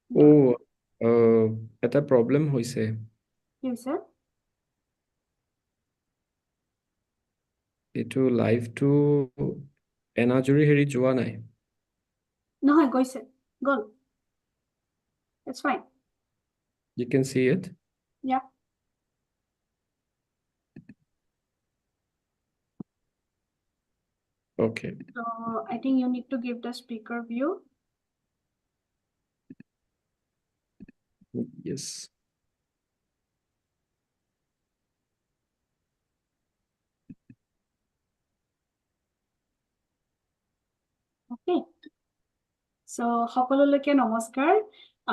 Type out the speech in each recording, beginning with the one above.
Yeah. এটা problem হৈছে Yes, sir. এইটো লাইভটো এনাজৰী হেৰি যোৱা নাই নহয় গৈছে গ'ল it's fine. you can see it Yeah. okay So I think you need to give the speaker view. yes Okay. So সকলোলৈকে নমস্কাৰ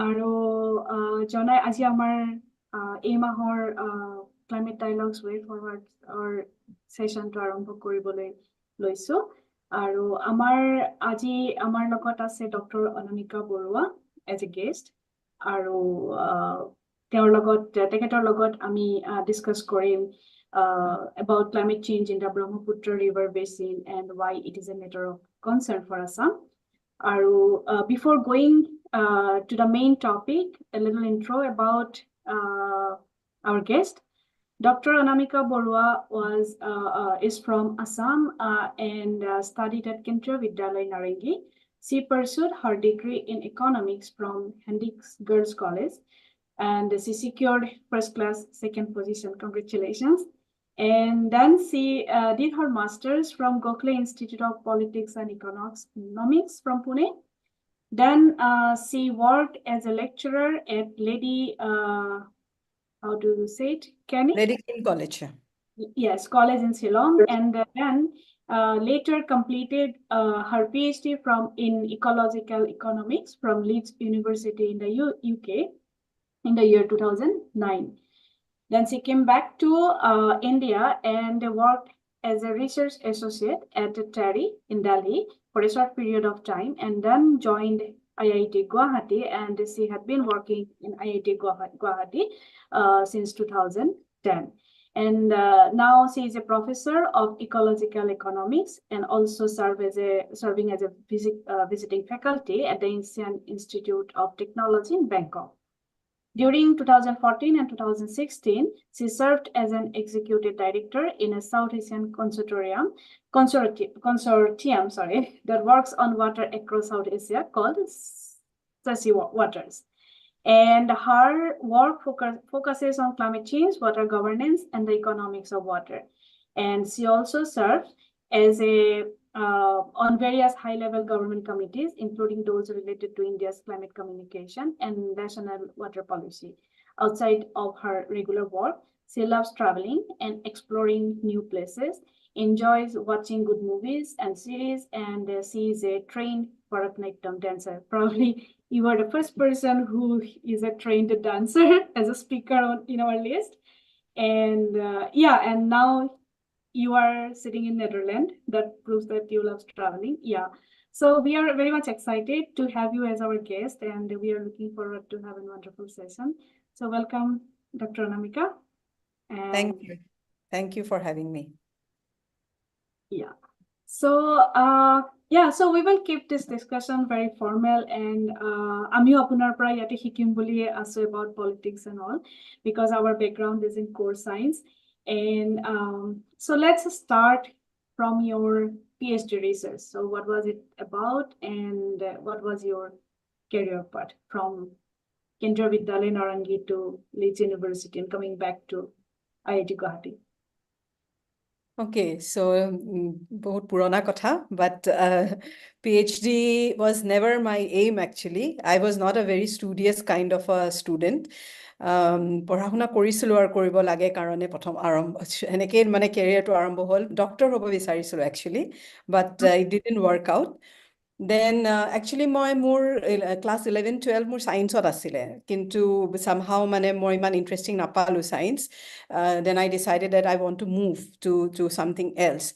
আৰু জনাই আজি আমাৰ এই মাহৰ ক্লাইমেট ডায়ালগছ ৱে ফৰৱাৰ্ডৰ সেশনটো আৰম্ভ কৰিবলৈ লৈছো আৰু আজি আমাৰ লগত আছে doctor Anamika Baruah as a guest আৰু তেখেতৰ লগত আমি ডিসকাস কৰিম about climate change in the Brahmaputra River Basin and why it is a matter of concern for Assam. Before going to the main topic, a little intro about our guest. Dr. Anamika Barua is from Assam and studied at Kendriya Vidyalaya Narengi. She pursued her degree in economics from Handique Girls College, and she secured first class second position. Congratulations. And then she did her master's from Gokhale Institute of Politics and Economics from Pune. Then she worked as a lecturer at Lady, how do you say it? Lady Keane College. Yes, college in Shillong. And then later completed her PhD in Ecological Economics from Leeds University in the UK in the year 2009. Then she came back to India and worked as a research associate at TERI in Delhi for a short period of time, and then joined IIT Guwahati, and she had been working in IIT Guwahati since 2010. And now she is a professor of ecological economics and also serving as a visiting faculty at the Asian Institute of Technology in Bangkok. During 2014 and 2016, she served as an executive director in a South Asian consortium that works on water across South Asia called SaciWaters. And her work focuses on climate change, water governance, and the economics of water. And she also serves as on various high-level government committees, including those related to India's climate communication and national water policy. Outside of her regular work, she loves traveling and exploring new places, enjoys watching good movies and series, and she is a trained Bharatanatyam dancer. Probably you are the first person who is a trained dancer as a speaker in our list. And and now you are sitting in Netherlands. That proves that you love traveling. Yeah. So we are very much excited to have you as our guest, and we are looking forward to have a wonderful session. So welcome, Dr. Anamika. And Thank you. Thank you for having me. yeah. So so we will keep this discussion very formal, and আমিও আপোনাৰ পৰা ইয়াতে শিকিম বুলি আছো about politics and all, because our background is in core science. And so let's start from your PhD research. So what was it about, and what was your career path from Kendriya Vidyalaya Narengi to Leeds University and coming back to IIT Guwahati? Okay, so বহুত পুৰণা কথা, but PhD was never my aim actually. I was not a very studious kind of a student. পঢ়া শুনা কৰিছিলো আৰু কৰিব লাগে কাৰণে প্ৰথম এনেকৈ মানে কেৰিয়াৰটো আৰম্ভ হ'ল। ডক্টৰ হ'ব বিচাৰিছিলো actually, but it didn't work out. Then actually মোৰ ক্লাছ 11-12 মোৰ ছায়েন্সত আছিলে, কিন্তু somehow মানে মই ইমান ইণ্টাৰেষ্টিং নাপালো science. Then I decided that I want to move to something else.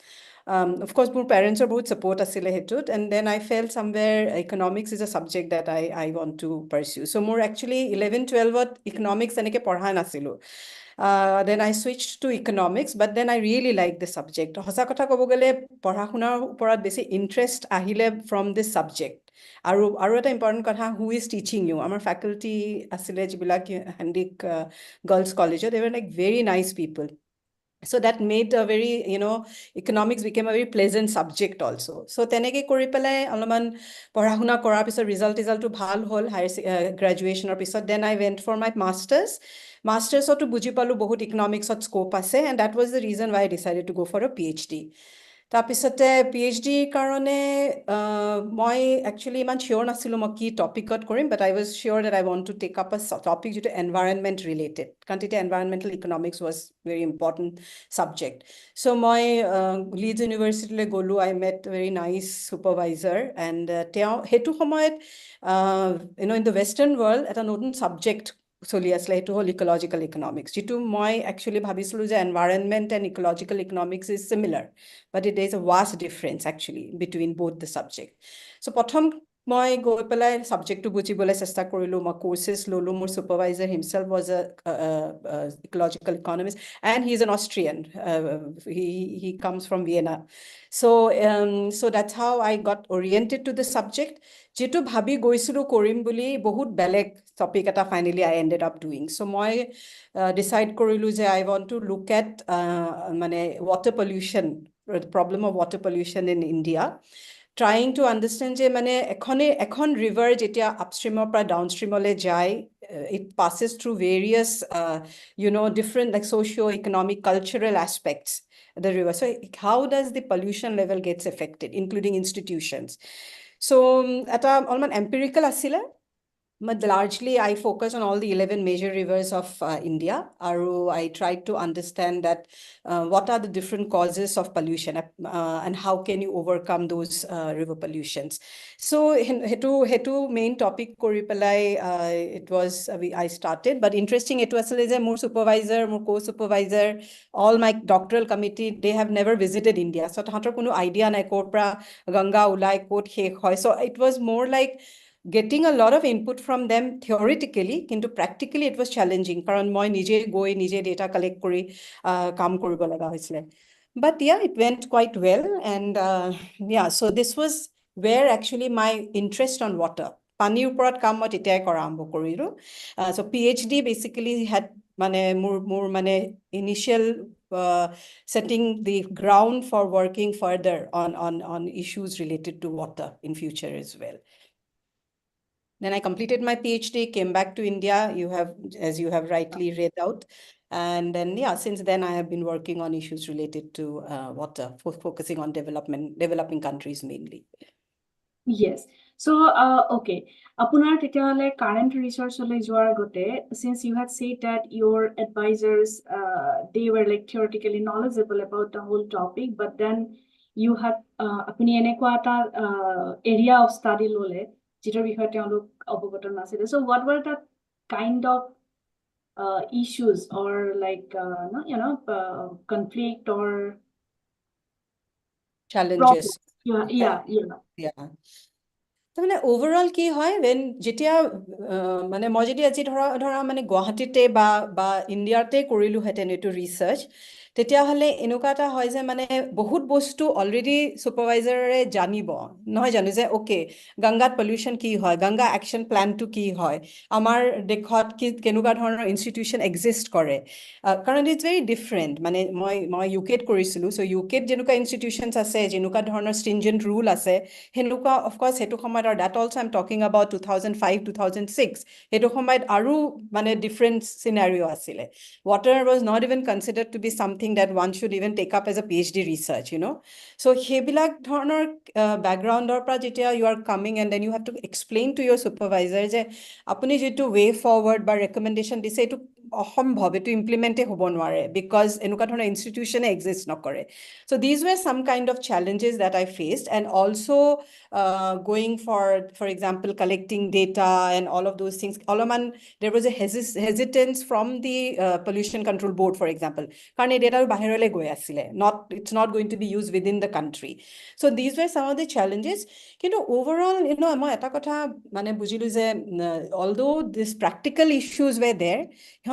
Of course, মোৰ পেৰেণ্টছৰ বহুত ছাপোৰ্ট আছিলে সেইটোত, and then I felt somewhere economics is a subject that I want to pursue. So মোৰ actually 11-12ত economics এনেকৈ পঢ়া নাছিলো, Then I switched to economics, but then I really liked the subject. সঁচা কথা ক'ব গ'লে পঢ়া শুনাৰ ওপৰত বেছি ইণ্টাৰেষ্ট আহিলে from this subject. আৰু এটা important কথা, who is teaching you? আমাৰ faculty আছিলে যিবিলাক Handique Girls College, they were like very nice people. So that made a very, economics became a very pleasant subject also. So teneke kori pelai alman পঢ়া শুনা কৰাৰ পিছত ৰিজাল্টটো ভাল হ'ল গ্ৰেজুৱেশ্যনৰ পিছত. Then I went for my masterছতো বুজি পালো বহুত ইকনমিক্সত স্কোপ আছে, and that was the reason why I decided to go for a PhD. তাৰপিছতে PhDৰ কাৰণে মই একচুৱেলি ইমান চিয়'ৰ নাছিলোঁ মই কি টপিকত কৰিম, but I was sure that I want to take up a topic যিটো environment related, কাৰণ তেতিয়া environmental economics was very important subject. So মই Leeds University লৈ গ'লো. I met a very nice supervisor, and তেওঁ সেইটো সময়ত in the Western world এটা নতুন subject চলি আছিলে, সেইটো হ'ল ecological economics, যিটো মই actually ভাবিছিলোঁ যে environment and ecological economics is similar, but there is a vast difference actually between both the subject. So প্ৰথম মই গৈ পেলাই subjectটো বুজিবলৈ চেষ্টা কৰিলোঁ, মই courses ল'লোঁ. মোৰ supervisor himself was a ecological economist, and he is an Austrian. He comes from Vienna. So that's how I got oriented to the subject. যিটো ভাবি গৈছিলোঁ কৰিম বুলি, বহুত বেলেগ টপিক এটা finally I ended up doing. So মই decide কৰিলোঁ যে I want to look at water pollution, the problem of water pollution in India, trying to understand যে এখন river যেতিয়া upstreamৰ পৰা downstreamলৈ যায়, it passes through various different like socio-economic, cultural aspects, the river. So how does the pollution level gets affected, including institutions? So এটা অলপমান empirical আছিলে, but largely I focus on all the 11 major rivers of India. I tried to understand that what are the different causes of pollution, and how can you overcome those river pollutions. So hetu main topic kori pelai it was I started, but interesting etu asile je more supervisor, more co-supervisor, all my doctoral committee, they have never visited India, so tahator kono idea nai kor pra Ganga ulai kot shekh hoy. So it was more like getting a lot of input from them theoretically, কিন্তু practically it was challenging, কাৰণ মই নিজে গৈ নিজে data collect কৰি কাম কৰিব লগা হৈছিলে. But yeah, it went quite well, and so this was where actually my interest on water, পানীৰ ওপৰত কাম মই তেতিয়াই কৰা আৰম্ভ কৰিলোঁ. So PhD basically had মোৰ initial setting the ground for working further on issues related to water in future as well. Then I completed my PhD, came back to India, as you have rightly read out. And then, since then I have been working on issues related to water, focusing on developing countries mainly. Yes. So, okay. Apunar tetiahole current research ole joar agote, since you had said that your advisors, they were like theoretically knowledgeable about the whole topic, but then you had apuni enekwa eta area of study lole jitor bishoye teolok obogoto nasile. So what were the kind of issues or like conflict or challenges? Yeah. তাৰমানে overall কি হয়, when যেতিয়া মই যদি আজি ধৰা গুৱাহাটীতে বা ইণ্ডিয়াতে কৰিলোঁ হেঁতেন এইটো ৰিচাৰ্চ, তেতিয়াহ'লে এনেকুৱা এটা হয় যে বহুত বস্তু অলৰেডি ছুপাৰভাইজাৰে জানিব, নহয় জানো, যে অ'কে গংগাত পলিউশ্যন কি হয়, গংগা একশ্যন প্লেনটো কি হয়, আমাৰ দেশত কেনেকুৱা ধৰণৰ ইনষ্টিটিউশ্যন এক্সিষ্ট কৰে, কাৰণ ইটছ ভেৰি ডিফাৰেণ্ট. মই ইউকেত কৰিছিলোঁ, চ' ইউকেত যেনেকুৱা ইনষ্টিটিউশ্যনছ আছে, যেনেকুৱা ধৰণৰ ষ্ট্ৰিঞ্জেণ্ট ৰুল আছে, সেনেকুৱা অফক'ৰ্ছ সেইটো সময়ত, আৰু that also I am talking about 2005-2006, সেইটো সময়ত আৰু ডিফাৰেণ্ট চিনাৰিঅ' আছিলে. Water was not even considered to be something that one should even take up as a PhD research, So সেইবিলাক ধৰণৰ background-ৰ পৰা যেতিয়া you are coming, and then you have to explain to your supervisor যে আপুনি যিটো way forward বা recommendation দিছে, এইটো অসম্ভৱ, এইটো ইমপ্লিমেণ্টে হ'ব নোৱাৰে, because এনেকুৱা ধৰণৰ ইনষ্টিটিউশ্যনে এক্সিষ্ট নকৰে. So these were some kind of challenges that I faced, and also going for example, collecting data and all of those things. There was a hesitance from the Pollution Control Board, for example. Karne data bahirole goy asile. It's not going to be used within the country. So these were some of the challenges. Overall, moi eta kotha bujilu je although these practical issues were there,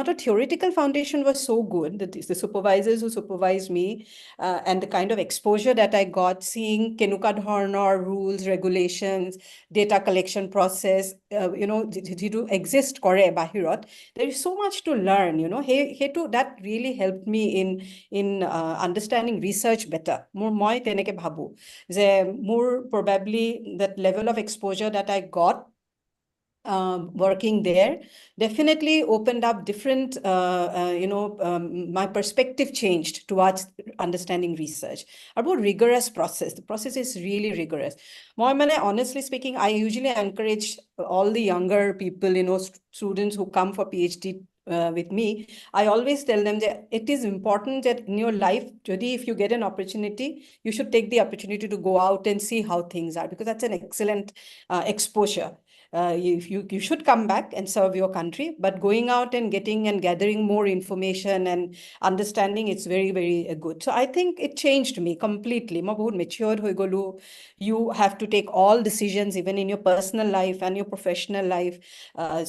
সিহঁতৰ theoretical foundation was so good that the supervisors who supervised me and the kind of exposure that I got, seeing কেনেকুৱা ধৰণৰ rules, regulations, data collection process, যিটো exist কৰে বাহিৰত, there is so much to learn, that really helped me in understanding research better. মই তেনেকে ভাবো যে probably that level of exposure that I got working there definitely opened up different, my perspective changed towards understanding research. A very rigorous process. The process is really rigorous. Honestly speaking, I usually encourage all the younger people, students who come for PhD with me. I always tell them that it is important that in your life, if you get an opportunity, you should take the opportunity to go out and see how things are, because that's an excellent exposure. You should come back and serve your country, but going out and getting and gathering more information and understanding, it's very, very good. So I think it changed me completely. মই বহুত matured হৈ গলো. You have to take all decisions, even in your personal life and your professional life.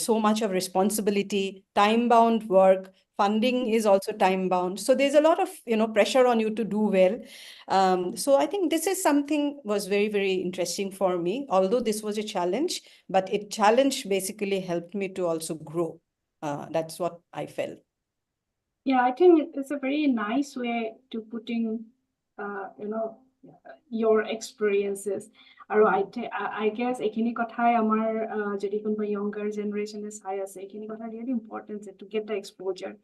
So much of responsibility, time-bound work. Funding is also time-bound. So there's a lot of pressure on you to do well. So I think this is something was very, very interesting for me, although this was a challenge, but it challenge basically helped me to also grow. That's what I felt. Yeah, I think it's a very nice way to putting, your experiences. I guess ekhini kothai amar jodi konba younger generation is high ase ekhini kotha really important to get the exposure.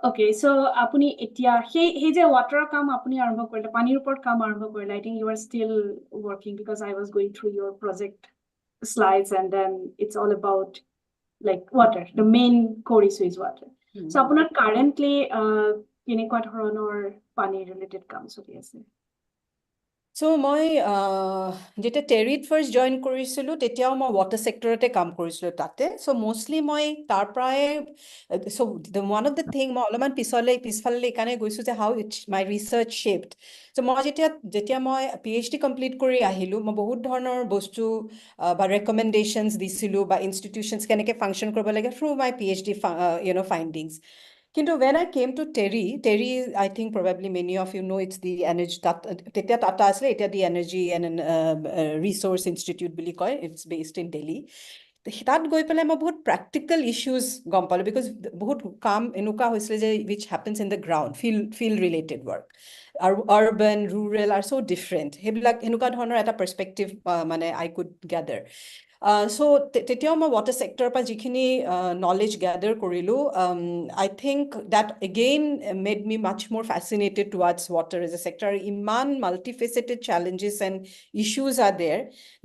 Okay, so apuni etia he je water kam apuni arambho korile panir upor kam arambho korile. I think you are still working, because I was going through your project slides, and then it's all about like water. The main core issue is water. So apunar currently kenekwa dhoroner pani related kam choli ase? So মই যেতিয়া টেৰিত first join কৰিছিলোঁ তেতিয়াও মই water ছেক্টৰতে কাম কৰিছিলোঁ তাতে. চ' mostly মই তাৰ পৰাই ওৱান অফ দ্য থিং মই অলপমান পিছফালে এইকাৰণে গৈছোঁ যে হাউ মাই ৰিচাৰ্চ শ্বেপড. চ' মই যেতিয়া মই PhD কমপ্লিট কৰি আহিলোঁ, মই বহুত ধৰণৰ বস্তু বা ৰেকমেণ্ডেশ্যনছ দিছিলোঁ বা ইনষ্টিটিউশ্যনছ কেনেকৈ ফাংচন কৰিব লাগে through my PhD ফাইণ্ডিংছ. Kintu when I came to TERI, I think probably many of you know, it's the energy, Tetya Tata asle, it's the Energy and Resource Institute বুলি কয়. It's based in Delhi. তাত গৈ পেলাই মই বহুত practical issues গম পালোঁ, because বহুত কাম এনেকুৱা হৈছিলে যে which happens in the ground, field related work. Urban, rural are so different. সেইবিলাক এনেকুৱা ধৰণৰ এটা perspective মানে I could gather. So তেতিয়াও মই water sector পৰা যিখিনি knowledge gather কৰিলোঁ, I think that again made me much more fascinated towards water as a sector. Iman multifaceted challenges and issues are there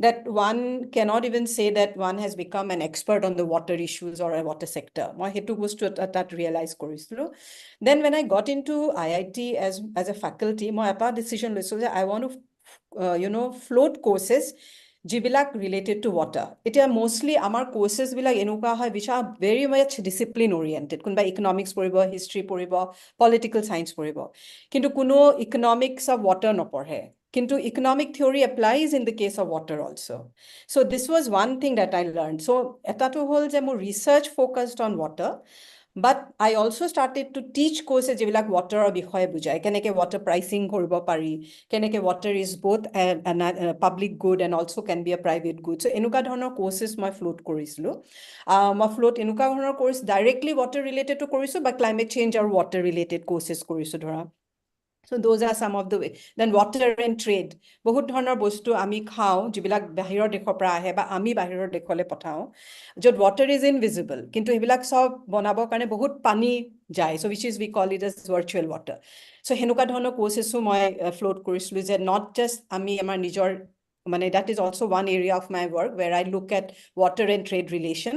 that one cannot even say that one has become an expert on the water issues or a water sector. মই সেইটো বস্তু তাত realize কৰিছিলোঁ. Then when I got into IIT as a faculty, মই এটা decision লৈছোঁ যে I want to float courses যিবিলাক related to water. এতিয়া mostly আমাৰ courses বিলাক এনেকুৱা হয় which are very much discipline oriented. কোনোবা economics পঢ়িব, history পঢ়িব, political science পঢ়িব, কিন্তু কোনো economics of water নপঢ়ে. কিন্তু economic theory applies in the case of water also. So this was one thing that I learned. So এটাটো হ'ল যে মোৰ research focused on water, but I also started to teach courses যিবিলাক water বিষয়ে বুজায়, কেনেকৈ water pricing কৰিব পাৰি, কেনেকৈ water is both a public good and also can be a private good. So এনেকুৱা ধৰণৰ courses মই float কৰিছিলোঁ. মই float এনেকুৱা ধৰণৰ course directly water related to কৰিছোঁ, বা climate change আৰু water related courses কৰিছোঁ ধৰা. So those are some of the way. Then water and trade. বহুত ধৰণৰ বস্তু আমি খাওঁ যিবিলাক বাহিৰৰ দেশৰ পৰা আহে বা আমি বাহিৰৰ দেশলৈ পঠাওঁ, য'ত water is invisible, কিন্তু সেইবিলাক সব বনাবৰ কাৰণে বহুত পানী যায়. So which is we call it as virtual water. So হেনেকুৱা ধৰণৰ courses মই float কৰিছিলোঁ যে not just আমি আমাৰ নিজৰ, মানে that is also one area of my work where I look at water and trade relation.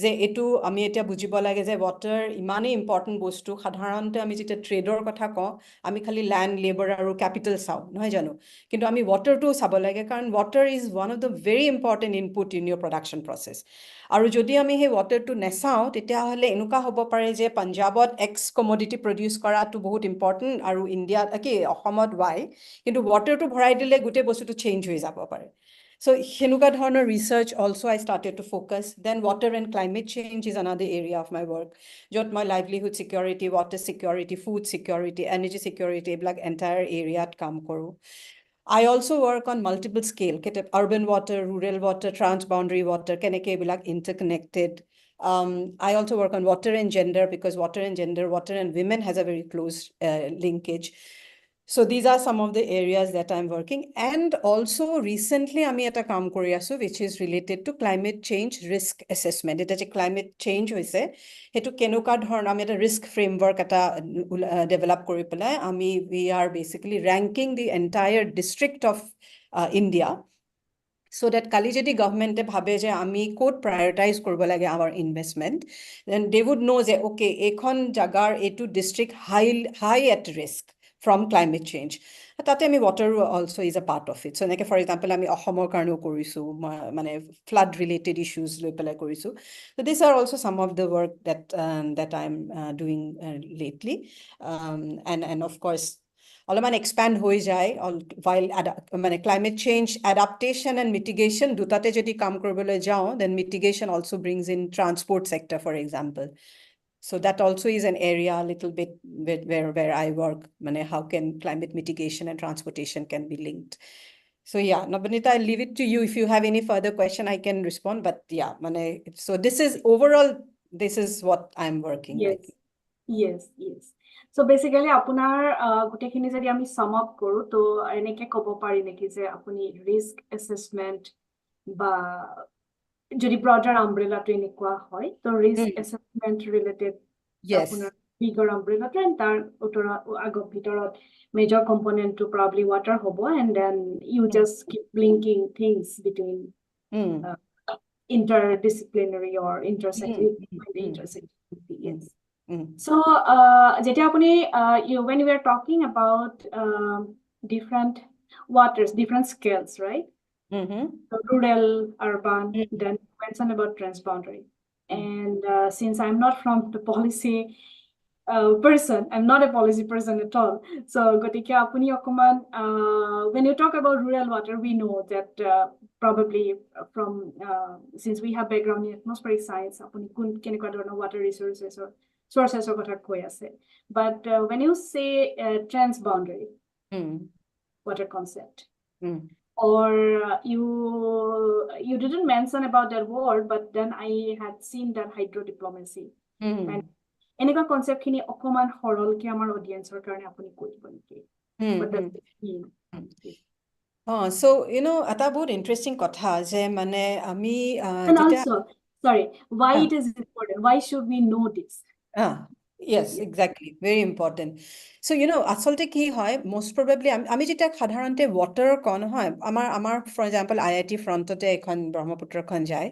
যে এটো আমি এতিয়া বুজিব লাগে যে water ইমানেই important বস্তু, সাধাৰণতে আমি যেতিয়া ট্ৰেডৰ কথা কওঁ আমি খালি land, labor আৰু capital চাওঁ, নহয় জানো? কিন্তু আমি waterটো চাব লাগে, কাৰণ water is one of the very important input in your production process. আৰু যদি আমি সেই waterটো নেচাওঁ তেতিয়াহ'লে এনেকুৱা হ'ব পাৰে যে পাঞ্জাবত X commodity produce কৰাটো বহুত important আৰু ইণ্ডিয়াত অসমত Y, কিন্তু waterটো ভৰাই দিলে গোটেই বস্তুটো চেঞ্জ হৈ যাব পাৰে. So সেনেকুৱা ধৰণৰ research also I started to focus. Then water and climate change is another area of my work. য'ত মই livelihood security, water security, food security, energy security, এইবিলাক entire area কাম কৰোঁ. I also work on multiple scale, urban water, rural water, transboundary water, keneke এইবিলাক interconnected. I also work on water and gender because water and women has a very close linkage. So these are some of the areas that I'm working. And also recently, আমি এটা কাম কৰি আছো, which is related to climate change risk assessment. এটা যে climate change হৈছে, সেইটো কেনেকুৱা ধৰণৰ আমি এটা risk framework এটা develop কৰি পেলাই, we are basically ranking the entire district of India, so that kali jodi government bhabe je ami code prioritize korbo lage our investment, then they would know je okay ekhon jagar etu district high at risk from climate change. Tate ami water also is a part of it. So like for example ami Assam karno korisu mane flood related issues loi pelai korisu. So these are also some of the work that I'm doing lately, and of course অলপমান expand হৈ যায় while মানে climate change adaptation and mitigation দুটাতে যদি কাম কৰিবলৈ যাওঁ, then mitigation also brings in transport sector, for example. So that also is an area a little bit where I work, মানে how can climate mitigation and transportation can be linked. So yeah, Navneeta, I'll leave it to you. If you have any further question, I can respond. But yeah, so this is overall, this is what I'm working Yes. right now. Yes. So basically আপোনাৰ গোটেইখিনি যদি আমি sum up কৰো তো এনেকে ক'ব পাৰি নেকি যে আপুনি risk assessment বা যদি broader umbrella টো এনেকুৱা হয় তো risk assessment related Yes. আপোনাৰ bigger umbrella টো and তাৰ আগৰ ভিতৰত major component to probably water হ'ব, and then you just keep linking things between interdisciplinary or intersectionality. Yes. So যেতিয়া আপুনি when we are talking about different waters, different scales, right? So rural, urban, then mention about transboundary. And since I'm not from the policy person, I'm not a policy person at all. So gotike apuni okoman when you talk about rural water, we know that probably from since we have background in atmospheric science, apuni kun kenekwa dhoroner water resources or sources of kotha koi ase. But when you say transboundary water concept, or you didn't mention about that word, but then I had seen that hydro diplomacy. And এনেকুৱা concept খিনি অকমান সৰলকে আমাৰ audienceৰ কাৰণে আপুনি কৈ দিব নেকি? What does it mean? So এটা বহুত interesting কথা যে মানে আমি And also, sorry, why it is important? Why should we know this? Yes, exactly. Very important. So, আসলতে কি হয়, most probably, আমি যেতিয়া সাধাৰণতে water কওঁ নহয়, আমাৰ for example, IIT ফ্ৰণ্টতে এখন ব্ৰহ্মপুত্ৰখন যায়.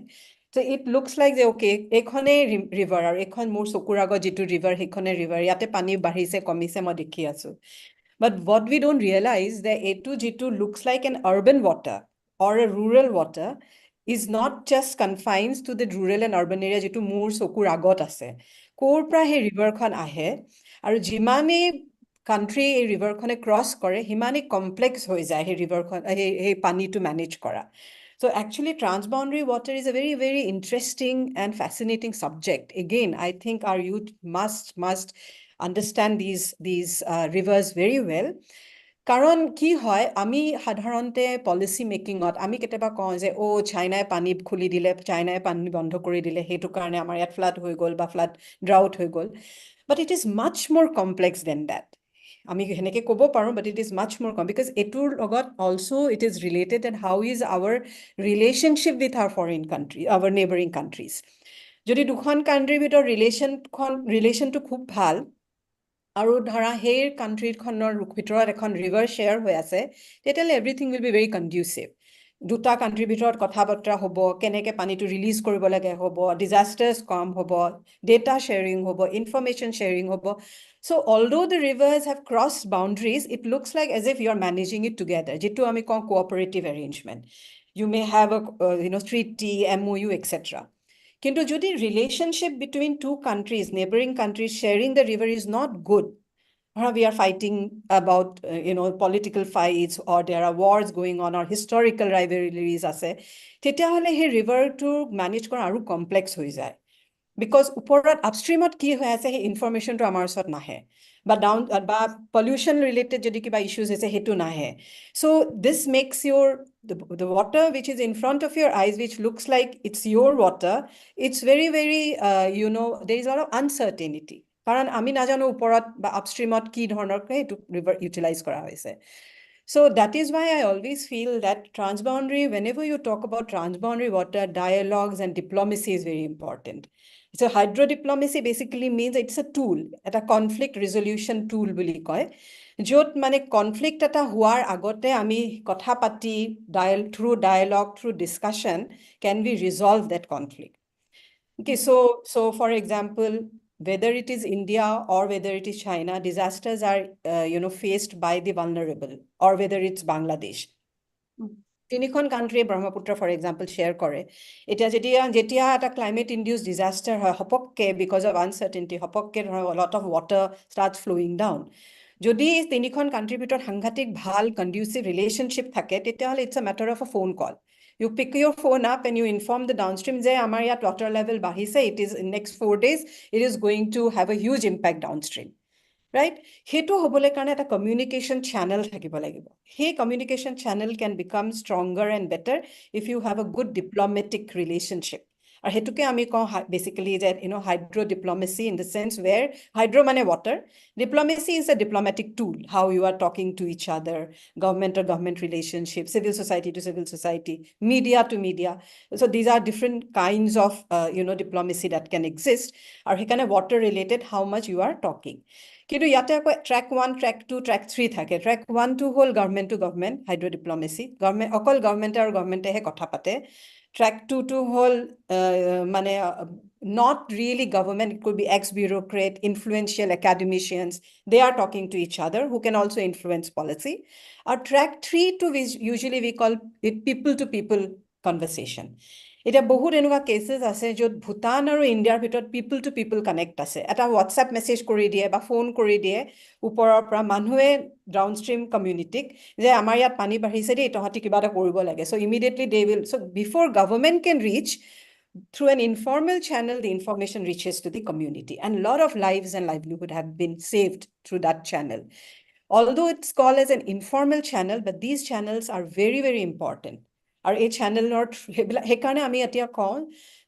So it looks like যে okay, এইখনে river আৰু এইখন মোৰ চকুৰ আগত যিটো river, সেইখনে river, ইয়াতে পানী বাঢ়িছে কমিছে মই দেখি আছো. But what we don't realize that এইটো যিটো looks like an urban water or a rural water is not just confined to the rural and urban area যিটো মোৰ চকুৰ আগত আছে. ক'ৰ পৰা সেই ৰিভাৰখন আহে আৰু যিমানে কাণ্ট্ৰি এই ৰিভাৰখনে ক্ৰছ কৰে সিমানে কমপ্লেক্স হৈ যায় সেই ৰিভাৰখন সেই পানীটো মেনেজ কৰা. So actually transboundary water is a very, very interesting and fascinating subject. Again, I think our youth must understand these rivers very well. কাৰণ কি হয়, আমি সাধাৰণতে পলিচি মেকিঙত আমি কেতিয়াবা কওঁ যে চাইনাই পানী খুলি দিলে, চাইনাই পানী বন্ধ কৰি দিলে, সেইটো কাৰণে আমাৰ ইয়াত ফ্লাড হৈ গ'ল বা ফ্লাড ড্ৰাউট হৈ গ'ল. But it is much more complex than that. আমি সেনেকে ক'ব পাৰোঁ, but it is much more complex because এটোৰ লগত also it is related and how is our relationship with our foreign country, our neighboring countries. যদি দুখন কাণ্ট্ৰিৰ ভিতৰত ৰিলেশ্যনটো খুব ভাল আৰু ধৰা সেই কাণ্ট্ৰিখনৰ ভিতৰত এখন ৰিভাৰ শ্বেয়াৰ হৈ আছে, তেতিয়াহ'লে এভৰিথিং উইল বি ভেৰি কনডিউচিভ. দুটা কাণ্ট্ৰিৰ ভিতৰত কথা বতৰা হ'ব, কেনেকৈ পানীটো ৰিলিজ কৰিব লাগে হ'ব, ডিজাষ্টাৰ্ছ কম হ'ব, ডেটা শ্বেয়াৰিং হ'ব, ইনফৰমেশ্যন শ্বেয়াৰিং হ'ব. So although the rivers have crossed boundaries, it looks like as if you are managing it together, যিটো আমি কওঁ cooperative arrangement. You may have a treaty, MOU, etc. কিন্তু যদি relationship between two countries, neighboring countries sharing the river is not good, we are fighting about, political fights, or there are wars going on, or historical rivalries আছে, তেতিয়াহ'লে সেই riverটো manage কৰা আৰু complex হৈ যায়। Because ওপৰত upstreamত কি হৈ আছে সেই ইনফৰমেশ্যনটো আমাৰ ওচৰত নাহে, বা বা pollution related যদি কিবা issues হৈছে সেইটো নাহে। So this makes the water which is in front of your eyes, which looks like it's your water, it's very, very, there is a lot of uncertainty. কাৰণ আমি নাজানো ওপৰত বা আপষ্ট্ৰীমত কি ধৰণৰ এইটো ৰিভাৰ ইউটিলাইজ কৰা হৈছে। So that is why I always feel that transboundary, whenever you talk about transboundary water, dialogues and diplomacy is very important. So hydrodiplomacy basically means it's a tool, a conflict resolution tool বুলি কয়, য'ত মানে conflict এটা হোৱাৰ আগতে আমি কথা পাতি through dialogue, through discussion, can we resolve that conflict. Okay, so for example, whether it is India or whether it is China, disasters are, faced by the vulnerable, or whether it's Bangladesh. তিনিখন country Brahmaputra, for example, share কৰে। এতিয়া যেতিয়া এটা climate induced disaster হয়, হপককে because of uncertainty, হপককে a lot of water starts flowing down. যদি তিনিখন country ভিতৰত সাংঘাতিক ভাল conducive relationship থাকে, তেতিয়াহ'লে it's a matter of a phone call. You pick your phone up and you inform the downstream যে আমাৰ ইয়াত water level বাঢ়িছে, it is in next 4 days, it is going to have a huge impact downstream. Right? সেইটো হ'বলৈ কাৰণে এটা communication channel থাকিব লাগিব। সেই communication channel can become stronger and better if you have a good diplomatic relationship. আৰু সেইটোকে আমি কওঁ basically that, hydro diplomacy, in the sense where hydro মানে water, diplomacy is a diplomatic tool, how you are talking to each other, government to government relationship, civil society to civil society, media to media. So these are different kinds of, diplomacy that can exist. আৰু সেইকাৰণে water related, how much you are talking. কিন্তু ইয়াতে আকৌ track 1, track 2, track 3 থাকে। track 1 টো হ'ল government to government hydro diplomacy, অকল government আৰু governmentহে কথা পাতে। track 2 টো হ'ল মানে not really government, it could be ex-bureaucrat, influential academicians, they are talking to each other who can also influence policy. Our track 3 to usually we call it people to people conversation. এতিয়া বহুত এনেকুৱা cases আছে য'ত ভূটান আৰু ইণ্ডিয়াৰ ভিতৰত people to people connect আছে। এটা হোৱাটছএপ মেছেজ কৰি দিয়ে বা ফোন কৰি দিয়ে ওপৰৰ পৰা মানুহে ডাউনষ্ট্ৰীম কমিউনিটিক যে আমাৰ ইয়াত পানী বাঢ়িছে দেই, তহঁতি কিবা এটা কৰিব লাগে। চ' ইমিডিয়েটলি দে উইল, চ' বিফৰ গভৰ্ণমেণ্ট কেন rich, through an informal channel, the information reaches to the community, and a lot of lives and livelihood have been saved through that channel. Although it's called as an informal channel, but these channels are very, very important. Our channel সেইকাৰণে আমি এতিয়া কওঁ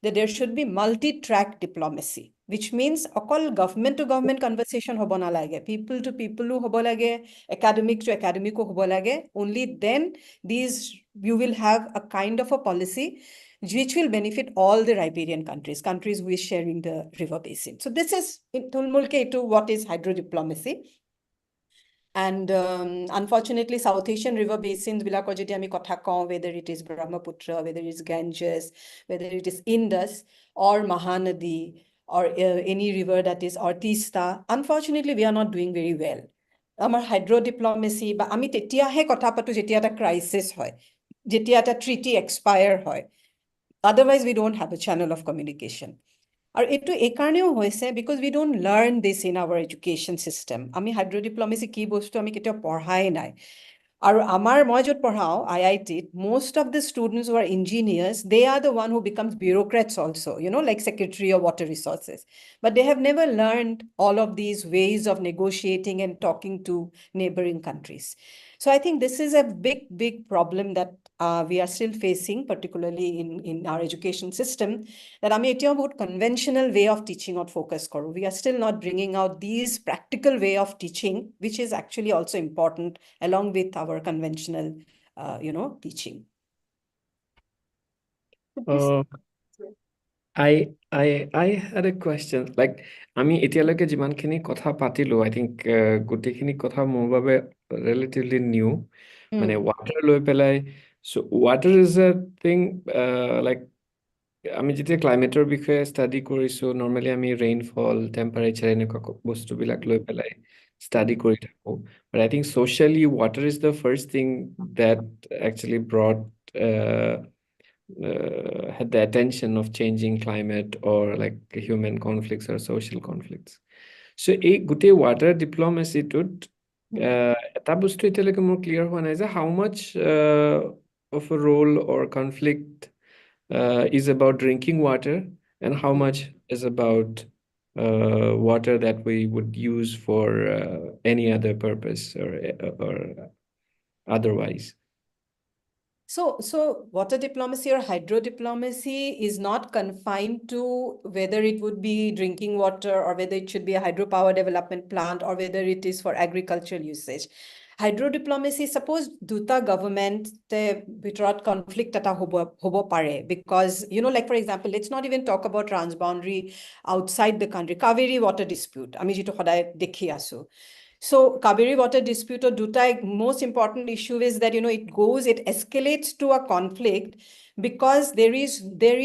that there should be multi-track diplomacy, which means অকল government to government conversation হ'ব নালাগে, people to people হ'ব লাগে, academic to academic হ'ব লাগে. Only then you will have a kind of a policy which will benefit all the riparian countries who is sharing the river basin. So this is thulmulke to what is hydrodiplomacy. And unfortunately, South Asian river basins, whether it is Brahmaputra, whether it is Ganges, whether it is Indus or Mahanadi, or any river that is, or Teesta, unfortunately, we are not doing very well. Our hydrodiplomacy, but ami tetiahe kotha patu jetia eta crisis hoy, jetia eta treaty expire hoy. Otherwise, we don't have a channel of communication. আৰু এইটো এইকাৰণেও হৈছে because we don't learn this in our education system. আমি hydrodiplomacy কি বস্তু আমি কেতিয়াও পঢ়াই নাই। আৰু মই য'ত পঢ়াও IIT-ত, most of the students who are engineers, they are the one who becomes bureaucrats also, like Secretary of Water Resources. But they have never learned all of these ways of negotiating and talking to neighboring countries. So I think this is a big, big problem that we are still facing, particularly in our education system, that আমি এতিয়াও বহুত conventional way of teaching out focus কৰো. We are still not bringing out these practical way of teaching, which is actually also important along with our conventional, teaching. I had a question. Like, আমি এতিয়ালৈকে যিমানখিনি কথা পাতিলো, I think গোটেইখিনি কথা মোৰ বাবে relatively new. মানে water লৈ পেলাই, so water is a thing, like আমি যেতিয়া ক্লাইমেটৰ বিষয়ে ষ্টাডি কৰিছো, নৰ্মেলি আমি ৰেইনফল, টেম্পাৰেচাৰ এনেকুৱা বস্তুবিলাক লৈ পেলাই ষ্টাডি কৰি থাকো. But I think socially, water is the first thing that actually had the attention of changing climate or like human conflicts or social conflicts. So এই গোটেই water diplomacy টোত এটা বস্তু এতিয়ালৈকে মোৰ ক্লিয়াৰ হোৱা নাই যে how much of a role or conflict is about drinking water and how much is about water that we would use for any other purpose or otherwise. So water diplomacy or hydro diplomacy is not confined to whether it would be drinking water or whether it should be a hydropower development plant or whether it is for agricultural usage. Hydro diplomacy, suppose duta government ভিতৰত conflict এটা হ'ব পাৰে because, you know, like for example, let's not even talk about transboundary outside the country. Kaveri water dispute, আমি যেটো সদায় দেখি আছো. So Kaveri water dispute or duta most important issue is that, you know, it escalates to a conflict because there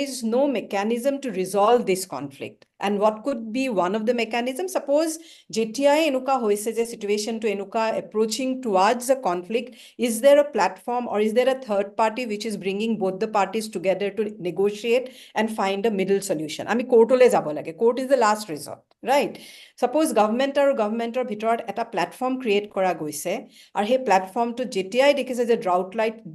is no mechanism to resolve this conflict. And what could be one of the mechanisms? Suppose JTI enuka hoise je situation to enuka approaching towards a conflict, is there a platform or is there a third party which is bringing both the parties together to negotiate and find a middle solution? Ami court ole jabo lage. Court is the last resort, right? Suppose government or bhitorat eta platform create kora goise ar he platform to JTI dekhise je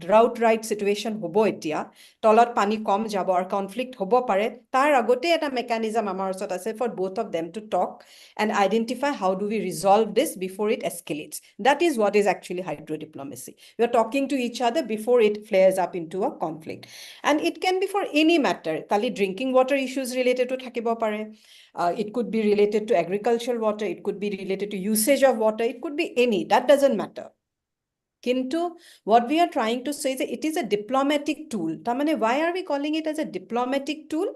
drought right situation hobo etia tolat pani kom jabo ar conflict hobo pare tar agote eta mechanism amar osot ase for both of them to talk and identify how do we resolve this before it escalates. That is what is actually hydro diplomacy. We are talking to each other before it flares up into a conflict, and it can be for any matter. Kali drinking water issues related to thakibo pare. It could be related to agricultural water, it could be related to usage of water, it could be any, that doesn't matter. Kintu, what we are trying to say is that it is a diplomatic tool. Tamane, why are we calling it as a diplomatic tool?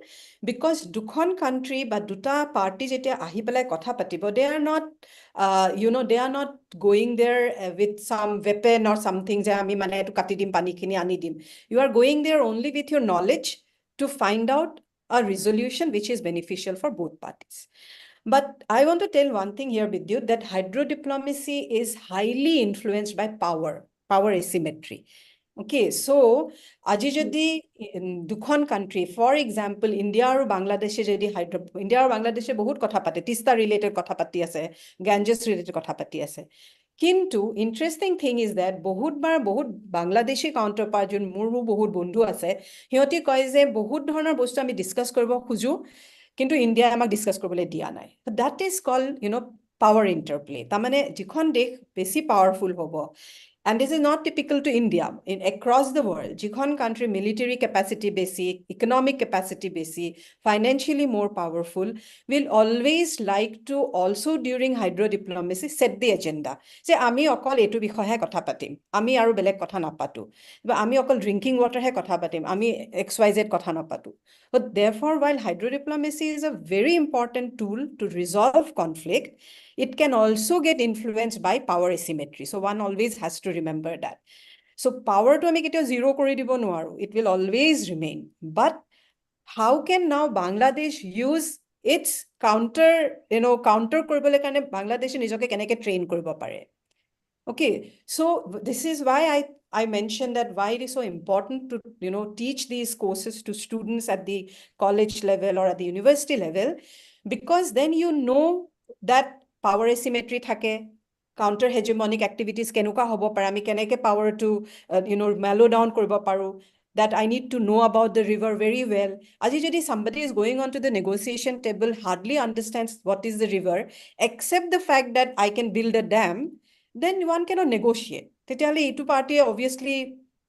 Because dukhon country ba duta party jete ahi pelai kotha patibo, they are not, you know, they are not going there with some weapon or something. Je ami mane etu kati dim pani khini ani dim. You are going there only with your knowledge to find out a resolution which is beneficial for both parties. But I want to tell one thing here, Vidyut, that hydro diplomacy is highly influenced by power asymmetry. Okay, so aji jodi dukhon country, for example, India or Bangladesh jodi India or Bangladesh bahut kotha pate, Tista related kotha pati ase, Ganges related kotha pati ase. Kintu interesting thing is that bahut Bangladeshi counterpart jun muru bahut bondhu ase, hioti koi je bahut dhoroner bostu ami discuss koribo khuju, কিন্তু India আমাক discuss কৰিবলৈ দিয়া নাই. That is called, you know, power interplay. তাৰমানে যিখন দেশ বেছি powerful হ'ব, and this is not typical to India, across the world, যিখন country military capacity বেছি, economic capacity বেছি, financially more powerful, will always like to also during hydro diplomacy set the agenda. যে আমি অকল এটো বিষয়ে কথা পাতিম, আমি আৰু বেলেগ কথা নাপাতো, বা আমি অকল drinking water হে কথা পাতিম, আমি XYZ কথা নাপাতো. But therefore, while hydro diplomacy is a very important tool to resolve conflict, it can also get influenced by power asymmetry. So one always has to remember that. So power to make it a zero kori dibo noaru. It will always remain. But how can now Bangladesh use its counter koribole kane Bangladesh nijoke keneke train koribo pare? Okay, so this is why I mentioned that why it is so important to, you know, teach these courses to students at the college level or at the university level, because then you know that power asymmetry thake, counter hegemonic activities kenuka hobo pare, ami keneke power to you know, mellow down koribo paru, that I need to know about the river very well. Aji jodi somebody is going onto the negotiation table, hardly understands what is the river, except the fact that I can build a dam, then one cannot negotiate. Tetiale itu party obviously,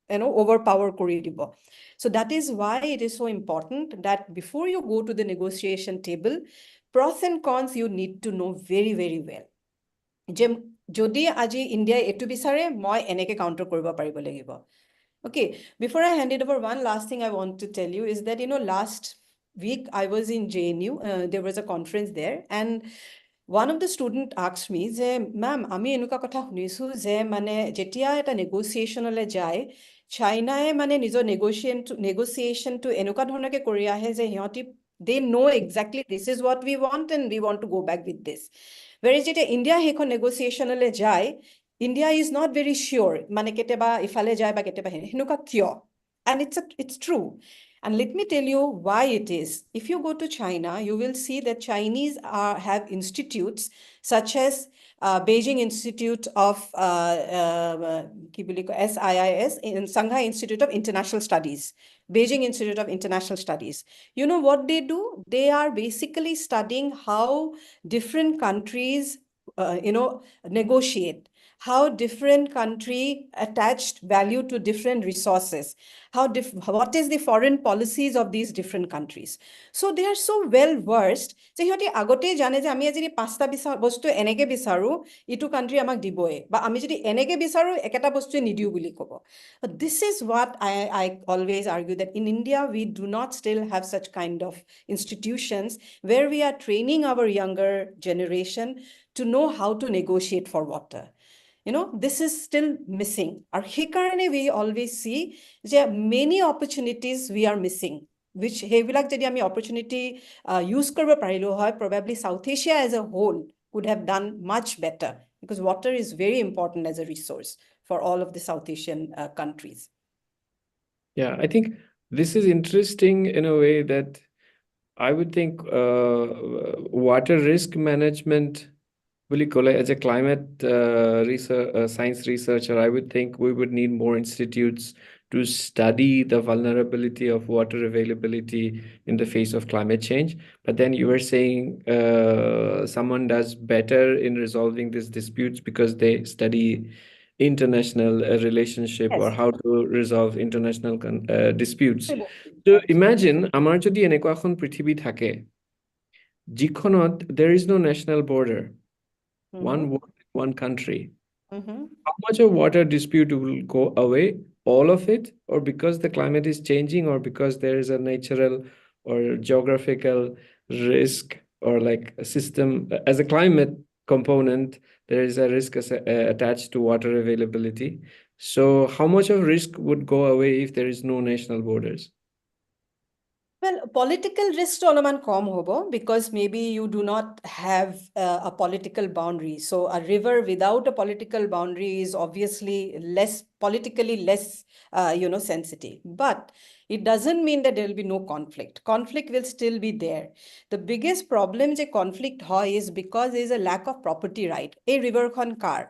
you know, overpower kori dibo. So that is why it is so important that before you go to the negotiation table, pros and cons you need to know very, very well. Jodi aji India etu bisare, moi eneke counter koribo paribo lagibo. Okay, before I hand it over, one last thing I want to tell you is that, you know, last week I was in JNU, there was a conference there, and one of the students asked me, ma'am, ami enuka kotha hunisu je mane jetia eta negotiation ole jai, China e mane nijo negotiation to enuka dhoronoke kori ahe je hioti they know exactly this is what we want and we want to go back with this. Whereas jetia India hekon negotiation ole jai, India is not very sure, mane keteba ifale jai ba keteba henuka kyo, and it's true. And let me tell you why it is. If you go to China, you will see that Chinese have institutes such as Beijing Institute of SIIS, in Shanghai Institute of International Studies, Beijing Institute of International Studies. You know what they do? They are basically studying how different countries, negotiate, how different country attached value to different resources, what is the foreign policies of these different countries. So they are so well versed যে সিহঁতে আগতেই জানে যে আমি যদি 5টা বস্তু এনেকে বিচাৰো ইটো কান্ট্ৰি আমাক দিবই, বা আমি যদি এনেকে বিচাৰো একেটা বস্তু নিদিও বুলি ক'ব. But this is what I always argue, that in India we do not still have such kind of institutions where we are training our younger generation to know how to negotiate for water. This is still missing. Our hikarane we always see there are many opportunities we are missing, which hebilak jodi ami opportunity use korbo parilo hoy, probably South Asia as a whole could have done much better, because water is very important as a resource for all of the South Asian countries. Yeah, I think this is interesting in a way that I would think water risk management, as a climate science researcher, I would think we would need more institutes to study the vulnerability of water availability in the face of climate change. But then you were saying someone does better in resolving these disputes because they study international relationship, Yes. or how to resolve international disputes. Absolutely. So imagine আমাৰ যদি এনেকুৱা এখন পৃথিৱী থাকে যিখনত there is no national border, one world, one country. How much of water dispute will go away? All of it? Or because the climate is changing, or because there is a natural or geographical risk, or like a system as a climate component, there is a risk attached to water availability. So how much of risk would go away if there is no national borders? Well, political risk to alaman kom hobo, because maybe you do not have a political boundary. So a river without a political boundary is obviously politically less sensitive. But it doesn't mean that there will be no conflict. Conflict will still be there. The biggest problem je conflict hoy is because there is a lack of property right. A river khon kar.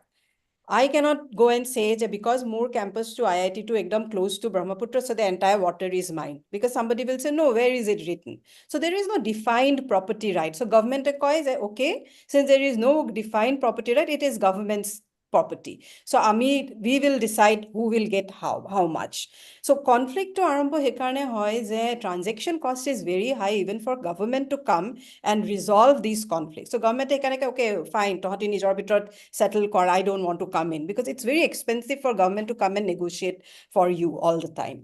I cannot go and say that because more campus to IIT to ekdam close to Brahmaputra, so the entire water is mine. Because somebody will say, no, where is it written? So there is no defined property right. So government says, okay, since there is no defined property right, it is government's property. So we will decide who will get how much. So conflict to arambho hekarne hoy je transaction cost is very high even for government to come and resolve these conflicts. So government hekarne okay, fine, tohati nijor bitor settle kor, I don't want to come in, because it's very expensive for government to come and negotiate for you all the time.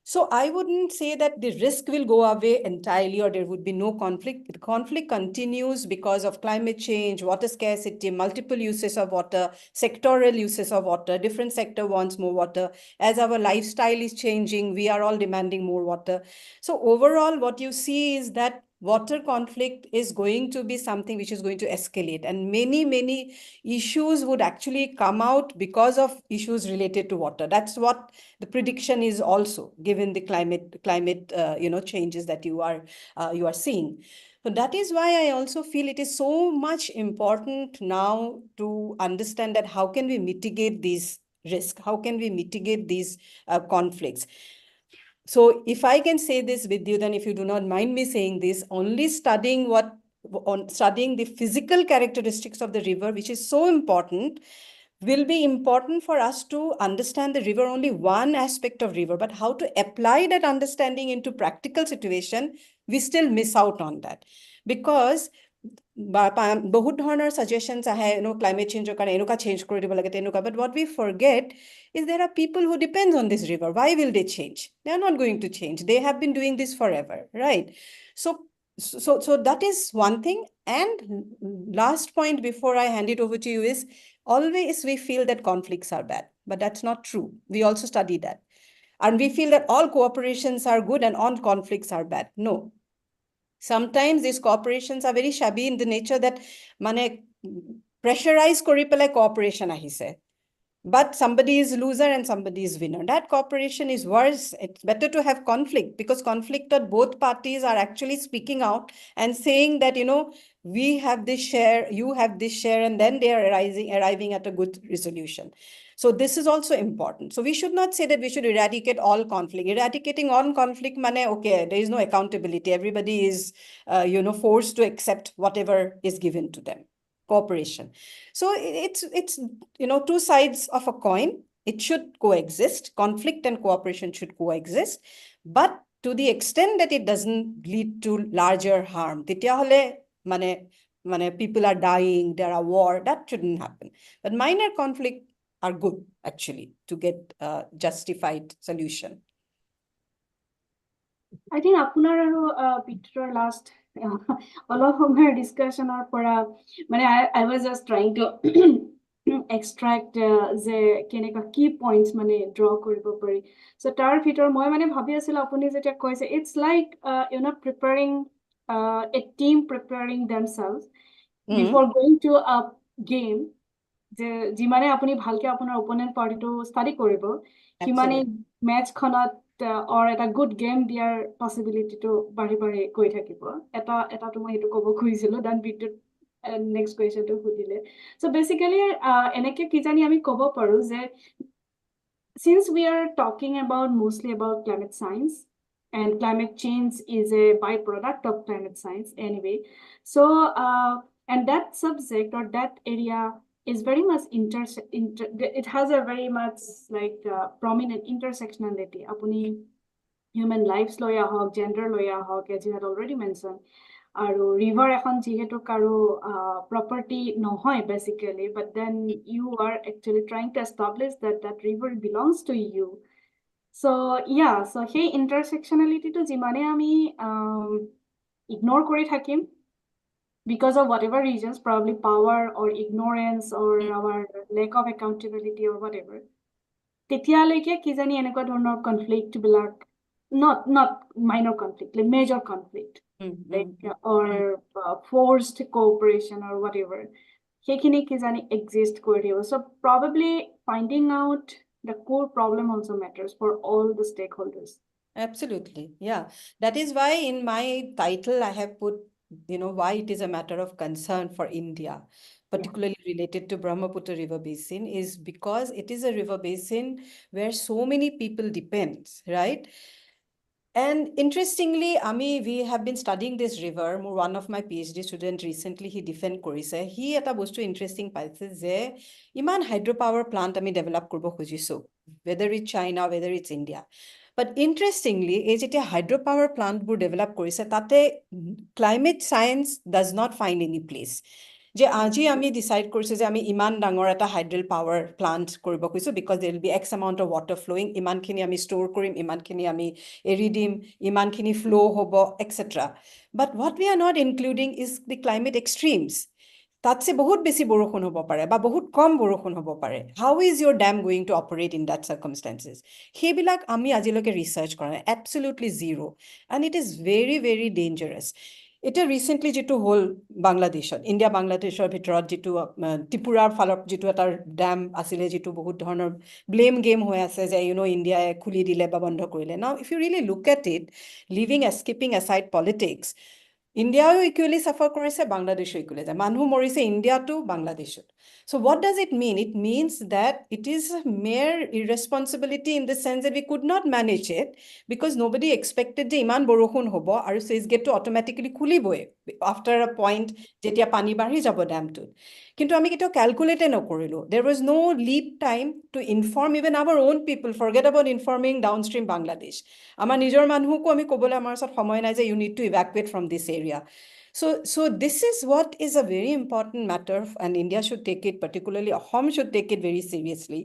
So I wouldn't say that the risk will go away entirely or there would be no conflict. The conflict continues because of climate change, water scarcity, multiple uses of water, sectoral uses of water. Different sector wants more water. As our lifestyle is changing, we are all demanding more water. So overall, what you see is that water conflict is going to be something which is going to escalate, and many issues would actually come out because of issues related to water. That's what the prediction is also, given the climate changes that you are seeing. So that is why I also feel it is so much important now to understand that how can we mitigate these risks, how can we mitigate these conflicts. So if I can say this with you, then if you do not mind me saying this, only studying the physical characteristics of the river, which is so important, will be important for us to understand the river, only one aspect of river, but how to apply that understanding into practical situation, we still miss out on that. Because বহুত ধৰণৰ suggestions আহে, climate change কাৰণে এনেকুৱা change কৰি দিব লাগে তেনেকুৱা, but what we forget is there are people who depends on this river. Why will they change? They are not going to change. They have been doing this forever, right? So that is one thing. And last point before I hand it over to you is, always we feel that conflicts are bad, but that's not true. We also study that. And we feel that all cooperations are good and all conflicts are bad. No. Sometimes these cooperations are very shabby in the nature that mane pressurize kori pelai cooperation ahise. but somebody is loser and somebody is winner. That cooperation is worse. It's better to have conflict, because conflict that both parties are actually speaking out and saying that, we have this share, you have this share, and then they are arriving at a good resolution. So this is also important. So we should not say that we should eradicate all conflict. Eradicating all conflict, okay, there is no accountability. Everybody is, forced to accept whatever is given to them. Cooperation. So it's two sides of a coin. It should coexist. Conflict and cooperation should coexist, but to the extent that it doesn't lead to larger harm. People are dying, there are war, that shouldn't happen. But minor conflict are good, actually, to get a justified solution. I think আপোনাৰ আৰু Peter's last অলপ সময়ৰ ডিসকাশনৰ পৰা I was just trying to extract যে কেনেকা কি points draw কৰিব পাৰি. So তাৰ ভিতৰ মই ভাবি আছিল আপুনি যেতিয়া কৈছে it's like preparing a team preparing themselves before going to a game. যে যিমানে আপুনি ভালকে আপোনাৰ opponent partyটো study কৰিব সিমানে match খনত or এটা good game দিয়াৰ possibility to বাঢ়ি গৈ থাকিব এটা মই হেতু ক'ব খুজিছিলো then বিদ্যুৎ next question to সুধিলে so basically এনেকে কি জানি আমি ক'ব পাৰো যে since we are talking about mostly about climate science and climate change is a byproduct of climate science anyway so and that subject or that area is very much it has a very much like prominent intersectionality apuni human lives loya hok gender loya hok as you had already mentioned aru river ekhon jihetu karo property nohoy basically but then you are actually trying to establish that that river belongs to you so yeah so hey intersectionality to jimane ami ignore kori thakim because of whatever reasons, probably power or ignorance or our lack of accountability or whatever. তেতিয়ালৈকে কি জানি এনেকুৱা ধৰণৰ conflict black not minor conflict, like major conflict, like or forced cooperation or whatever. সেইখিনি কি জানি exist কৰি দিব. So probably finding out the core problem also matters for all the stakeholders. Absolutely, yeah. That is why in my title I have put why it is a matter of concern for India, particularly related to Brahmaputra River Basin, is because it is a river basin where so many people depend, right? And interestingly, we have been studying this river. One of my PhD students recently, he defend korise. He eta bostu interesting paise je iman hydropower plant ami develop korbo khojiso, whether it's China, whether it's India. But interestingly, is it a hydropower plant bur develop korise tate climate science does not find any place. যে আজি আমি decide কৰিছো যে আমি ইমান ডাঙৰ এটা হাইড্ৰল power plant কৰিব কৈছো because there will be x amount of water flowing ইমানখিনি আমি ষ্ট'ৰ কৰিম ইমানখিনি আমি এৰি দিম ইমানখিনি ফ্লো হ'ব etc. But what we are not including is the climate extremes. তাতছে বহুত বেছি বৰষুণ হ'ব পাৰে বা বহুত কম বৰষুণ হ'ব পাৰে. How is your dam going to operate in that circumstances? সেইবিলাক আমি আজিলৈকে ৰিসাৰ্চ কৰা নাই, absolutely zero, and it is very very dangerous. এটা ৰিসেন্টলি যেটো হল বাংলাদেশত ইন্ডিয়া বাংলাদেশৰ ভিতৰত যেটো ত্ৰিপুৰাৰ ফালৰ যেটো এটা ড্যাম আছিল যেটো বহুত ধৰণৰ ব্লেম গেম হৈ আছে যে ইন্ডিয়াই খুলি দিলে বা বন্ধ কৰিলে now if you really look at it leaving skipping aside politics ইন্ডিয়াও ইকুৱেলি সাফাৰ কৰিছে বাংলাদেশো ইকুৱেলি যে মানুহ মৰিছে ইন্ডিয়াটো বাংলাদেশত so what does it mean? It means that it is a mere irresponsibility in the sense that we could not manage it because nobody expected যে ইমান বৰষুণ হ'ব আৰু সুইচ গেটটো অটোমেটিক্যালি খুলিবই after a point যেতিয়া পানী বাঢ়ি যাব ড্যামটোত কিন্তু আমি কেতিয়াও ক্যালকুলেট নকৰিলো there was no lead time to inform even our own people forget about informing downstream Bangladesh আমাৰ নিজৰ মানুহকো আমি ক'বলৈ আমাৰ ওচৰত সময় নাই যে you need to evacuate from this area. So this is what is a very important matter and India should take it, particularly Assam should take it very seriously.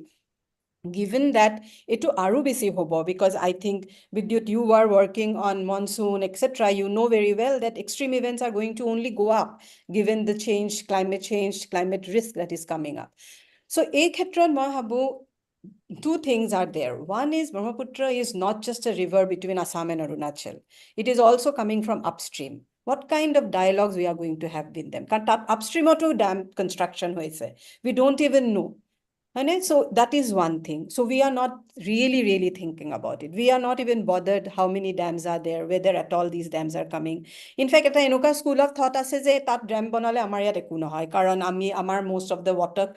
Given that eto aru besi hobo because I think Vidyut you are working on monsoon etc you know very well that extreme events are going to only go up given the climate risk that is coming up. So ei khetron moi habu two things are there. One is Brahmaputra is not just a river between Assam and Arunachal. It is also coming from upstream. What kind of dialogues we are going to have with them? Upstream to dam construction hoise. We don't even know. So that is one thing. So we are not really thinking about it. We are not even bothered how many dams are there, whether at all these dams are coming. In fact, at a school of thought ase je tat dam banale amar yat ekku nohoy karon ami amar most of the water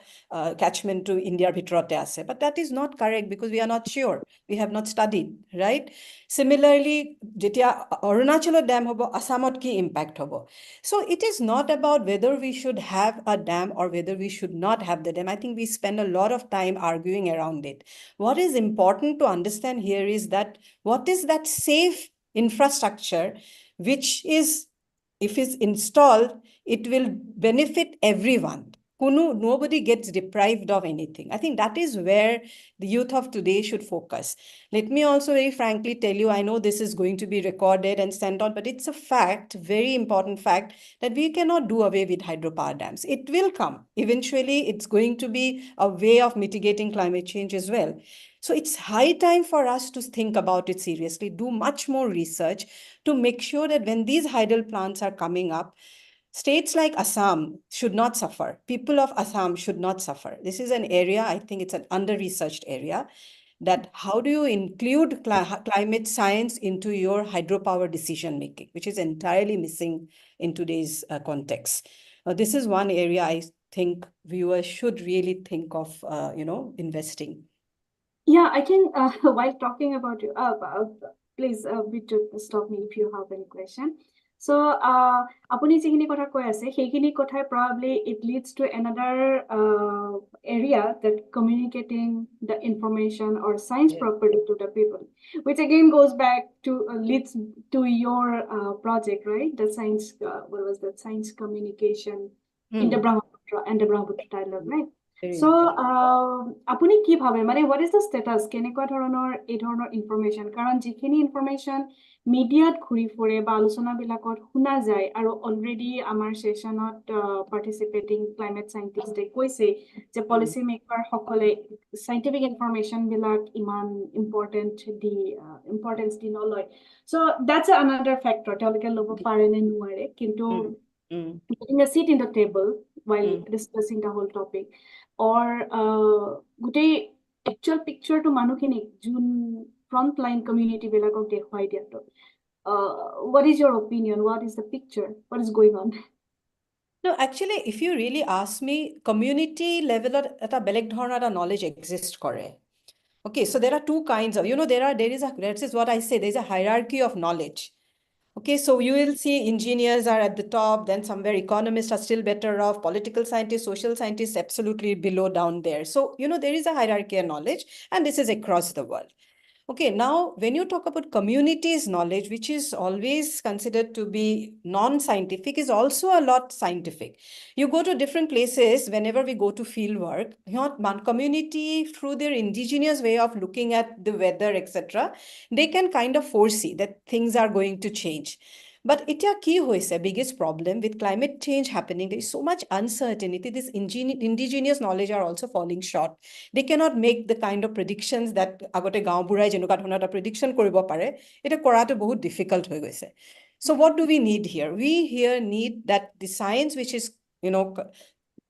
catchment to India bhitrote ase. But that is not correct because we are not sure. We have not studied, right? Similarly, jetia Arunachala dam hobo, Assamot ki impact hobo. So it is not about whether we should have a dam or whether we should not have the dam. I think we spend a lot of time arguing around it. What is important to understand here is that what is that safe infrastructure which is, if it's installed, it will benefit everyone. Nobody gets deprived of anything. I think that is where the youth of today should focus. Let me also very frankly tell you, I know this is going to be recorded and sent on, but it's a fact, very important fact, that we cannot do away with hydropower dams. It will come. Eventually, it's going to be a way of mitigating climate change as well. So it's high time for us to think about it seriously, do much more research to make sure that when these hydel plants are coming up, states like Assam should not suffer. People of Assam should not suffer. This is an area, I think it's an under-researched area, that how do you include climate science into your hydropower decision-making, which is entirely missing in today's context. This is one area I think viewers should really think of, investing. Yeah, I think while talking about you, please, Bitu, stop me if you have any question. So, apuni jikhini kotha koi ase, heikini kothai probably it leads to another area that communicating the information or science properly to the people, which again goes back to leads to your project, right? The science, what was that? Science communication in the Brahmaputra and the Brahmaputra dialogue, right? So, apuni ki bhabe, mane what is the status? Kenekwa dhoroner ei dhoroner information? Karon jikhini information media ঘূৰি ফুৰে বা আলোচনা বিলাকত শুনা যায় আৰু already আমাৰ সেশনত পাৰ্টিসিপেটিং climate সাইন্টিস্টে কৈছে যে পলিসি মেকাৰ সকলে সাইন্টিফিক ইনফৰমেশন বিলাক ইমান ইম্পৰ্টেন্স দি নলয় সো দ্যাটস another factor তেওঁলোকে ল'ব পাৰে নে নোৱাৰে কিন্তু getting a seat in the table while discussing the whole topic or গোটেই actual picture to মানুহখিনিক যোন frontline community bilakok dekhwai diato. What is your opinion? What is the picture? What is going on? No, actually, if you really ask me, community level at a beleg dhorna knowledge exists kore. Okay, so there are two kinds of, this is what I say, there's a hierarchy of knowledge. Okay, so you will see engineers are at the top, then somewhere economists are still better off, political scientists, social scientists absolutely below down there. So, there is a hierarchy of knowledge, and this is across the world. Okay, now when you talk about communities knowledge, which is always considered to be non-scientific, is also a lot scientific. You go to different places, whenever we go to field work, one community, through their indigenous way of looking at the weather, etc., they can kind of foresee that things are going to change. But itya ki hoise, biggest problem with climate change happening, there is so much uncertainty. This indigenous knowledge are also falling short. They cannot make the kind of predictions that agote gaon burai jenuka dhona ta prediction koribo pare. Eta korato bahut difficult hoy goise. So what do we need here? We here need that the science which is,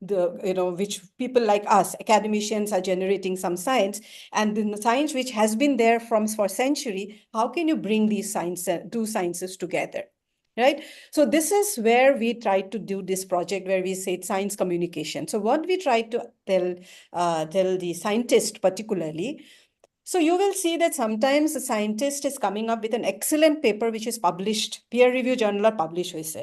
which people like us, academicians, are generating some science, and the science which has been there for century, how can you bring these two sciences together? Right? So this is where we try to do this project where we say science communication. So what we try to tell the scientist particularly, so you will see that sometimes the scientist is coming up with an excellent paper which is published, peer review journal published hoise.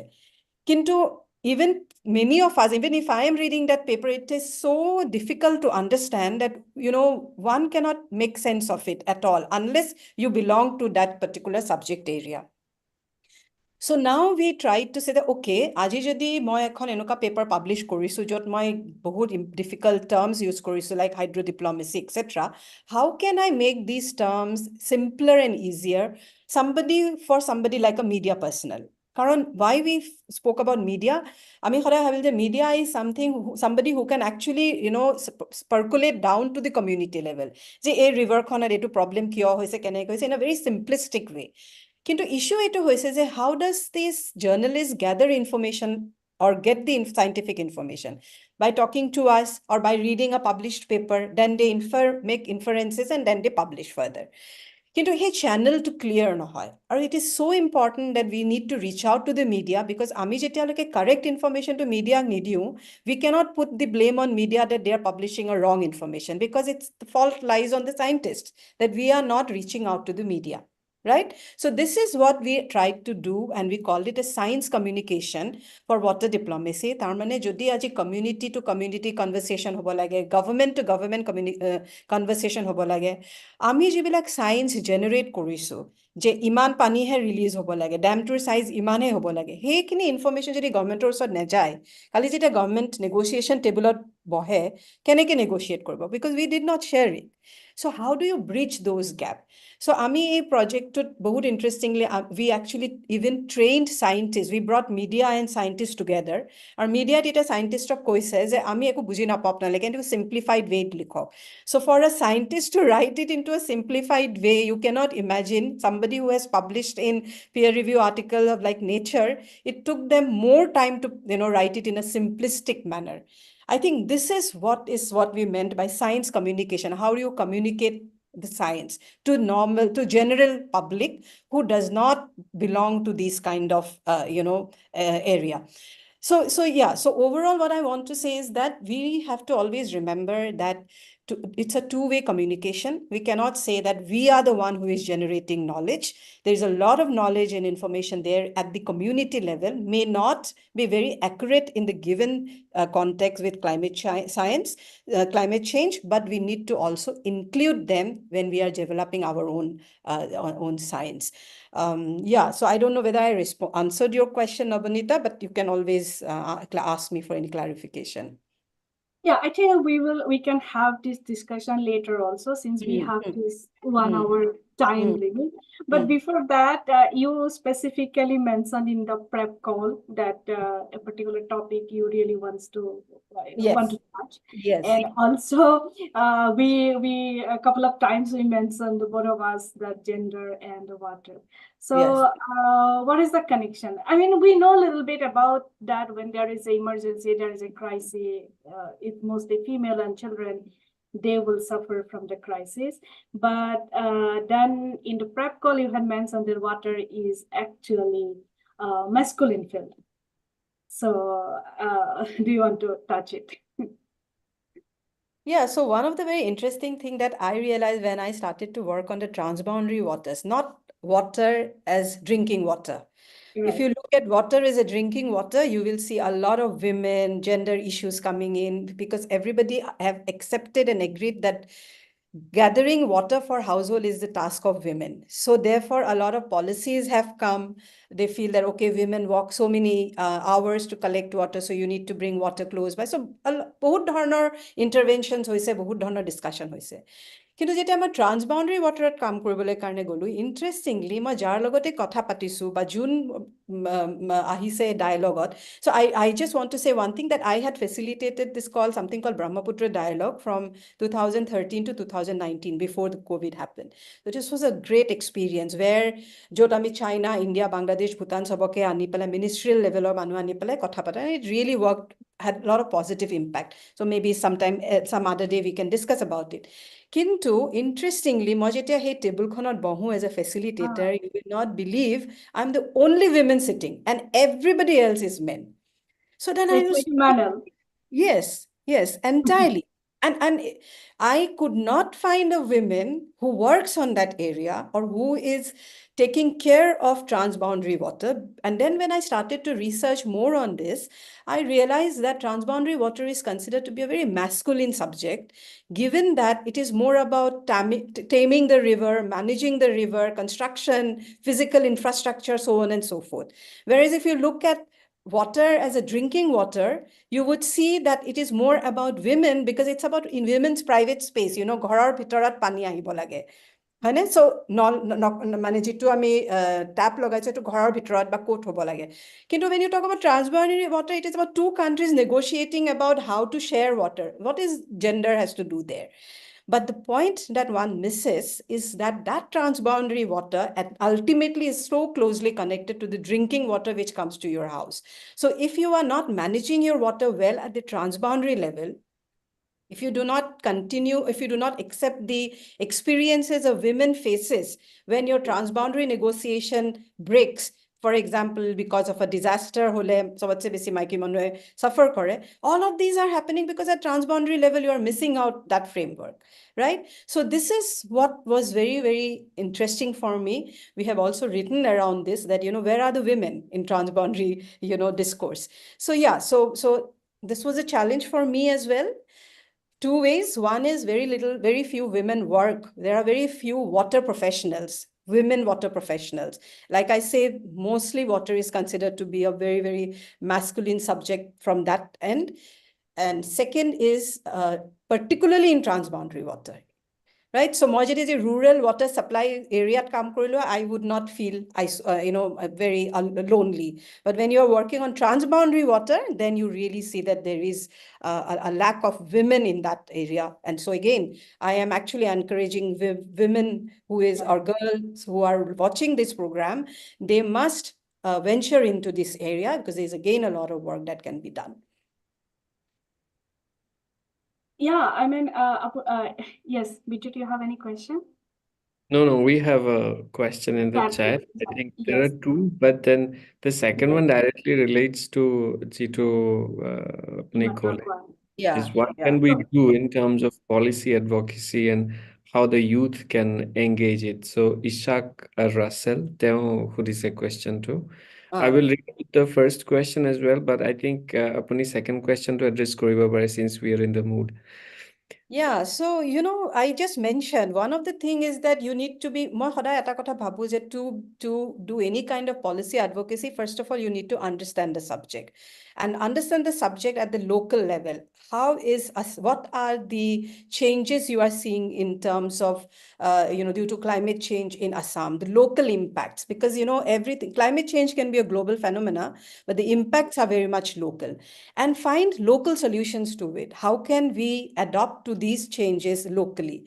Kintu even many of us, even if I am reading that paper, it is so difficult to understand that, one cannot make sense of it at all unless you belong to that particular subject area. So now we try to say that, okay, aji jodi moi ekhon enoka paper publish korisu jot moi bahut difficult terms use korisu like hydrodiplomacy, etc. How can I make these terms simpler and easier for somebody like a media personnel? Karon why we spoke about media, ami khoda bhabil je media is somebody who can actually, percolate down to the community level. Je a river khonar etu problem kiyo hoise kene hoise in a very simplistic way. Kintu issue etu hoise je how does this journalist gather information or get the scientific information? by talking to us or by reading a published paper, then they make inferences and then they publish further. কিন্তু সেই চেনেলটো clear নহয় আৰু it is so' important that we need to reach out to the media because আমি যেতিয়ালৈকে correct ইনফৰ্মেশ্যনটো মিডিয়াক নিদিওঁ we cannot put the blame on media that they are publishing a wrong information because it's the fault lies on the scientist that we are not reaching out to the media. Right? So this is what we tried to do and we called it a science communication for water diplomacy. Tarmane jodi aji community to community conversation hobo lage, government to government conversation hobo lage. Ami jibilak science generate korisu, je iman pani he release hobo lage, dam tour size iman he hobo lage. He kini information jodi government or sod nejai, kali jeta government negotiation table bohe, keneke negotiate korbo because we did not share it. So how do you bridge those gaps? So ami a project to bahut interestingly we actually even trained scientists. We brought media and scientists together. Our media data scientist of koi says ami eku buji na pop na like into a simplified way likho. So for a scientist to write it into a simplified way, you cannot imagine somebody who has published in peer review article of like Nature, it took them more time to write it in a simplistic manner. I think this is what we meant by science communication. How do you communicate the science to general public who does not belong to this kind of area. So overall what I want to say is that we have to always remember that it's a two-way communication. We cannot say that we are the one who is generating knowledge. There's a lot of knowledge and information there at the community level, may not be very accurate in the given context with climate change, but we need to also include them when we are developing our own science. So I don't know whether I answered your question, Navnita, but you can always ask me for any clarification. Yeah, I think we can have this discussion later also since we have this 1 hour time limit. But before that, you specifically mentioned in the prep call that a particular topic you really want to touch. Yes. And also we a couple of times we mentioned both of us the gender and the water. So what is the connection? I mean, we know a little bit about that when there is an emergency, there is a crisis, it's mostly female and children, they will suffer from the crisis. But then in the prep call, you had mentioned that water is actually masculine field. So do you want to touch it? Yeah, so one of the very interesting thing that I realized when I started to work on the transboundary waters, not water as drinking water. Right. If you look at water as a drinking water, you will see a lot of women, gender issues coming in because everybody have accepted and agreed that gathering water for household is the task of women. So therefore, a lot of policies have come. They feel that, okay, women walk so many hours to collect water, so you need to bring water close by. So বহুত ধৰণৰ interventions হৈছে, বহুত ধৰণৰ discussion হৈছে. কিন্তু যেতিয়া মই ট্ৰান্সবাউণ্ডাৰী ৱাটাৰত কাম কৰিবলৈ কাৰণে গ'লো, ইণ্টাৰেষ্টিংলি মই যাৰ লগতে কথা পাতিছোঁ বা যোন আহিছে ডায়লগত, so I just want to say one thing that I had facilitated this call, something called Brahmaputra Dialogue from 2013 to 2019 before the COVID happened. So this was a great experience where য'ত আমি China, India, Bangladesh, Bhutan সবকে আনি পেলাই ministerial level মানুহ আনি পেলাই কথা পাতা, and it really worked, had a lot of positive impact. So maybe sometime, some other day we can discuss about it. Kintu, interestingly, মই যেতিয়া সেই টেবুলখনত বহো as a facilitator, you will not believe I'm the only woman sitting and everybody else is men. So then I was, yes, entirely. And I could not find a woman who works on that area or who is taking care of transboundary water. And then when I started to research more on this, I realized that transboundary water is considered to be a very masculine subject, given that it is more about taming the river, managing the river, construction, physical infrastructure, so on and so forth. Whereas if you look at water as a drinking water, you would see that it is more about women because it's about in women's private space, ঘৰৰ ভিতৰত পানী আহিব লাগে, হয়নে? So মানে যিটো আমি tap লগাইছো এইটো ঘৰৰ ভিতৰত বা ক'ত হ'ব লাগে। কিন্তু when you talk about transboundary water, it is about two countries negotiating about how to share water. What is gender has to do there? But the point that one misses is that that transboundary water ultimately is so closely connected to the drinking water which comes to your house. So if you are not managing your water well at the transboundary level, if you do not continue, if you do not accept the experiences of women faces when your transboundary negotiation breaks, for example, because of a disaster, 𝗬𝗫𝗊𝗁𝗪𝗔 suffer kore, all of these are happening because at transboundary level, you are missing out that framework, right? So this is what was very, very interesting for me. We have also written around this that, where are the women in transboundary, discourse? So yeah, so this was a challenge for me as well. Two ways. One is very few women work. There are very few water professionals, women water professionals. Like I say, mostly water is considered to be a very, very masculine subject from that end. And second is particularly in transboundary water. Right, so মই যদি যে rural water supply area কাম কৰিলো, I would not feel very lonely. But when you are working on transboundary water, then you really see that there is a lack of women in that area. And so again, I am actually encouraging women or girls who are watching this program, they must venture into this area because there's again a lot of work that can be done. Yeah, I mean, yes, Bijou, do you have any question? No, we have a question in the chat. I think there are two, but then the second one directly relates to Jitu Nicole. Yeah, Is what can we do in terms of policy advocacy and how the youth can engage it? So Ishak Russell, who is a question too. I will read the first question as well, but I think upon the second question to address 𝗂𝗶𝗵 since we are in the mood. Yeah, so I just mentioned one of the thing is that you need to be মই সদায় এটা কথা ভাবো যে to do any kind of policy advocacy, first of all you need to understand the subject and understand the subject at the local level. What are the changes you are seeing in terms of due to climate change in Assam, the local impacts, because everything, climate change can be a global phenomena, but the impacts are very much local, and find local solutions to it. How can we adopt to these changes locally?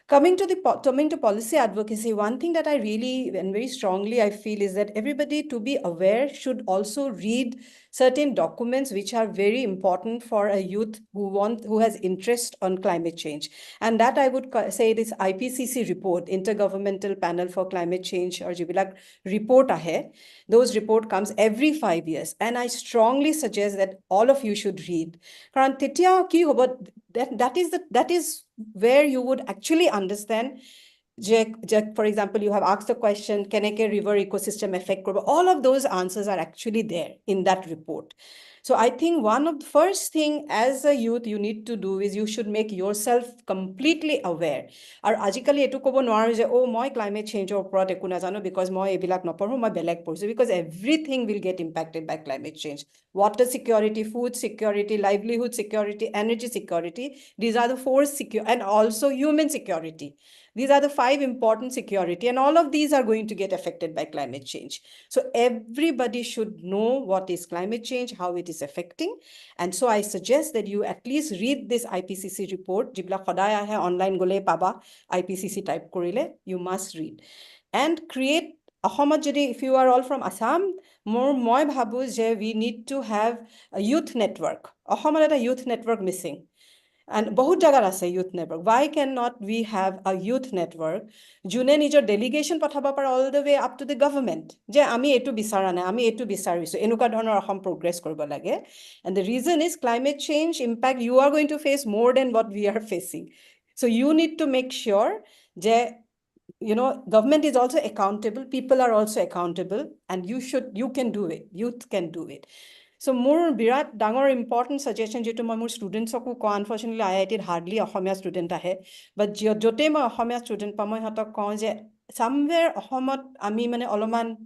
Coming to policy advocacy, one thing that I really and very strongly I feel is that everybody, to be aware, should also read certain documents which are very important for a youth who has interest on climate change. And that I would say this IPCC report, Intergovernmental Panel for Climate Change, or jibilak report ahe. Those report comes every 5 years, and I strongly suggest that all of you should read. Karan tetia ki hobo, that is where you would actually understand, for example, you have asked the question, Keneke river ecosystem affect? All of those answers are actually there in that report. So I think one of the first thing as a youth you need to do is you should make yourself completely aware. Ar ajikali etu kobo noaru je moi climate change or oprot eku najano because moi ebilak noporo, moi beleg porsu, because everything will get impacted by climate change. Water security, food security, livelihood security, energy security, these are the four and also human security. These are the 5 important security, and all of these are going to get affected by climate change. So everybody should know what is climate change, how it is affecting. And so I suggest that you at least read this IPCC report. Jibla khodaya hai online gole paba, IPCC type korile, you must read. And create if you are all from Assam, moi bhabu je we need to have a youth network. Ahomar a youth network missing. And bahut jagar ase youth network. Why cannot we have a youth network june nijor delegation pathaba par all the way up to the government je ami etu bisara na, ami etu bisarisu, enuka dhonor ahom progress koribo lage? And the reason is climate change impact you are going to face more than what we are facing. So you need to make sure je government is also accountable, people are also accountable, and you can do it, youth can do it. So more birat dangor important suggestion jeto moi mur students ko ko, unfortunately IIT hardly ahomia student ahe, but jote moi ahomia student pa moi hatok ko je somewhere ahomot ami mane oloman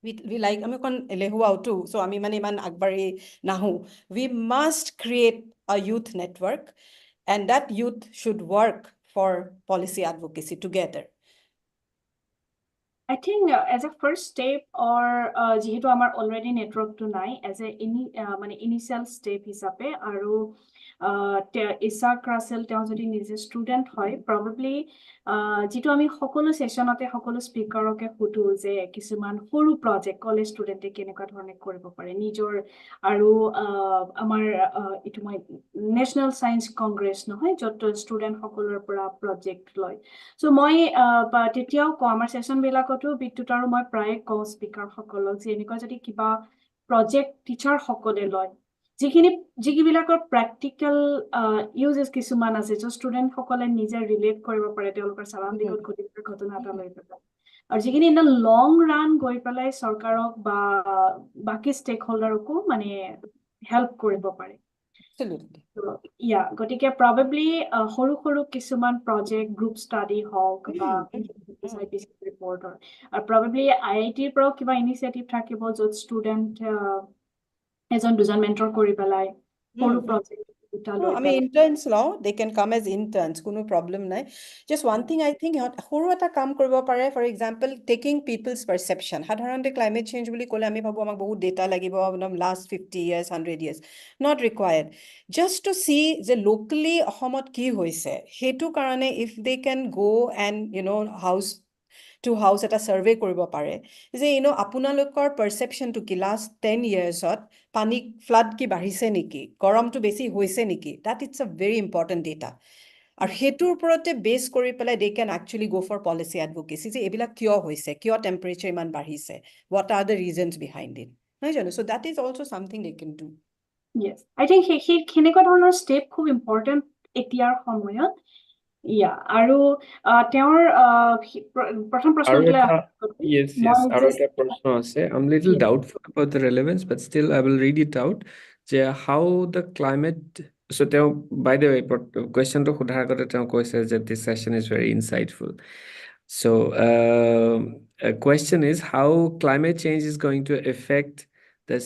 we like ami kon elehua too, so ami mane man agbari nahu. We must create a youth network, and that youth should work for policy advocacy together. I think as a first step or যিহেতু আমাৰ already network to নাই as a মানে initial step হিচাপে আৰু Isak Russell তেওঁ যদি নিজে student হয় probably যিটো আমি সকলো সেশনতে সকলো স্পিকাৰকে সুধো যে কিছুমান সৰু প্ৰজেক্ট কলেজ ষ্টুডেণ্টে কেনেকুৱা ধৰণে কৰিব পাৰে নিজৰ আৰু আমাৰ এইটো মই নেশ্যনেল সায়েন্স কংগ্ৰেছ নহয় য'ত ষ্টুডেণ্ট সকলৰ পৰা প্ৰজেক্ট লয় So মই তেতিয়াও কওঁ আমাৰ সেশন বিলাকতো বিদ্যুৎ আৰু মই প্ৰায়ে কওঁ স্পিকাৰ সকলক যে এনেকুৱা যদি কিবা প্ৰজেক্ট টিচাৰ সকলে লয় যিবিলাকৰ প্ৰেক্টিকেল ইউজেছ কিছুমান আছে যে ষ্টুডেণ্ট সকলে নিজে ৰিলেট কৰিব পাৰে তেওঁলোকৰ সাৰাউণ্ডিঙত ঘটি থকা ঘটনা এটা লৈ পেলাই আৰু যিখিনি ইন লং ৰান গৈ পেলাই চৰকাৰক বা বাকি ষ্টেক হোল্ডাৰকো মানে হেল্প কৰিব পাৰে Absolutely. গতিকে probably সৰু কিছুমান project group study হওক বা IPCC report আৰু probably IITৰ পৰাও কিবা initiative থাকিব য'ত student এজন দুজন mentor কৰি পেলাই সৰু project দুটা No, লৈ I mean, পেলাই interns law, they can come as interns, কোনো problem নাই. Just one thing I think, সৰু এটা কাম কৰিব পাৰে, for example, taking people's perception. সাধাৰণতে climate change বুলি ক'লে আমি ভাবো আমাক বহুত data লাগিব, last 50 years, 100 years. Not required. Just to see যে locally অসমত কি হৈছে, সেইটো কাৰণে if they can go and, house to house এটা survey কৰিব পাৰে যে আপোনালোকৰ perceptionটো কি last 10 yearsত পানী flood কি বাঢ়িছে নেকি গৰমটো বেছি হৈছে নেকি that it's a very important data আৰু হেতুৰ ওপৰতে বেস কৰি পেলাই they can actually go for policy advocacy যে এইবিলাক কিয় হৈছে কিয় temperature ইমান বাঢ়িছে what are the reasons behind it নহয় জানো so that is also something they can do yes I think সেই কেনেকুৱা ধৰণৰ ষ্টেপ খুব ইম্পৰ্টেণ্ট এতিয়াৰ সময়ত আৰু তেওঁৰ প্ৰথম প্ৰশ্নটোলৈ yes আৰু এটা প্ৰশ্ন আছে I'm little doubtful about the relevance but still I will read it out যে how the climate so তেওঁ by the way questionটো সোধাৰ আগতে তেওঁ কৈছে যে this session is very insightful so a question is how climate change is going to affect the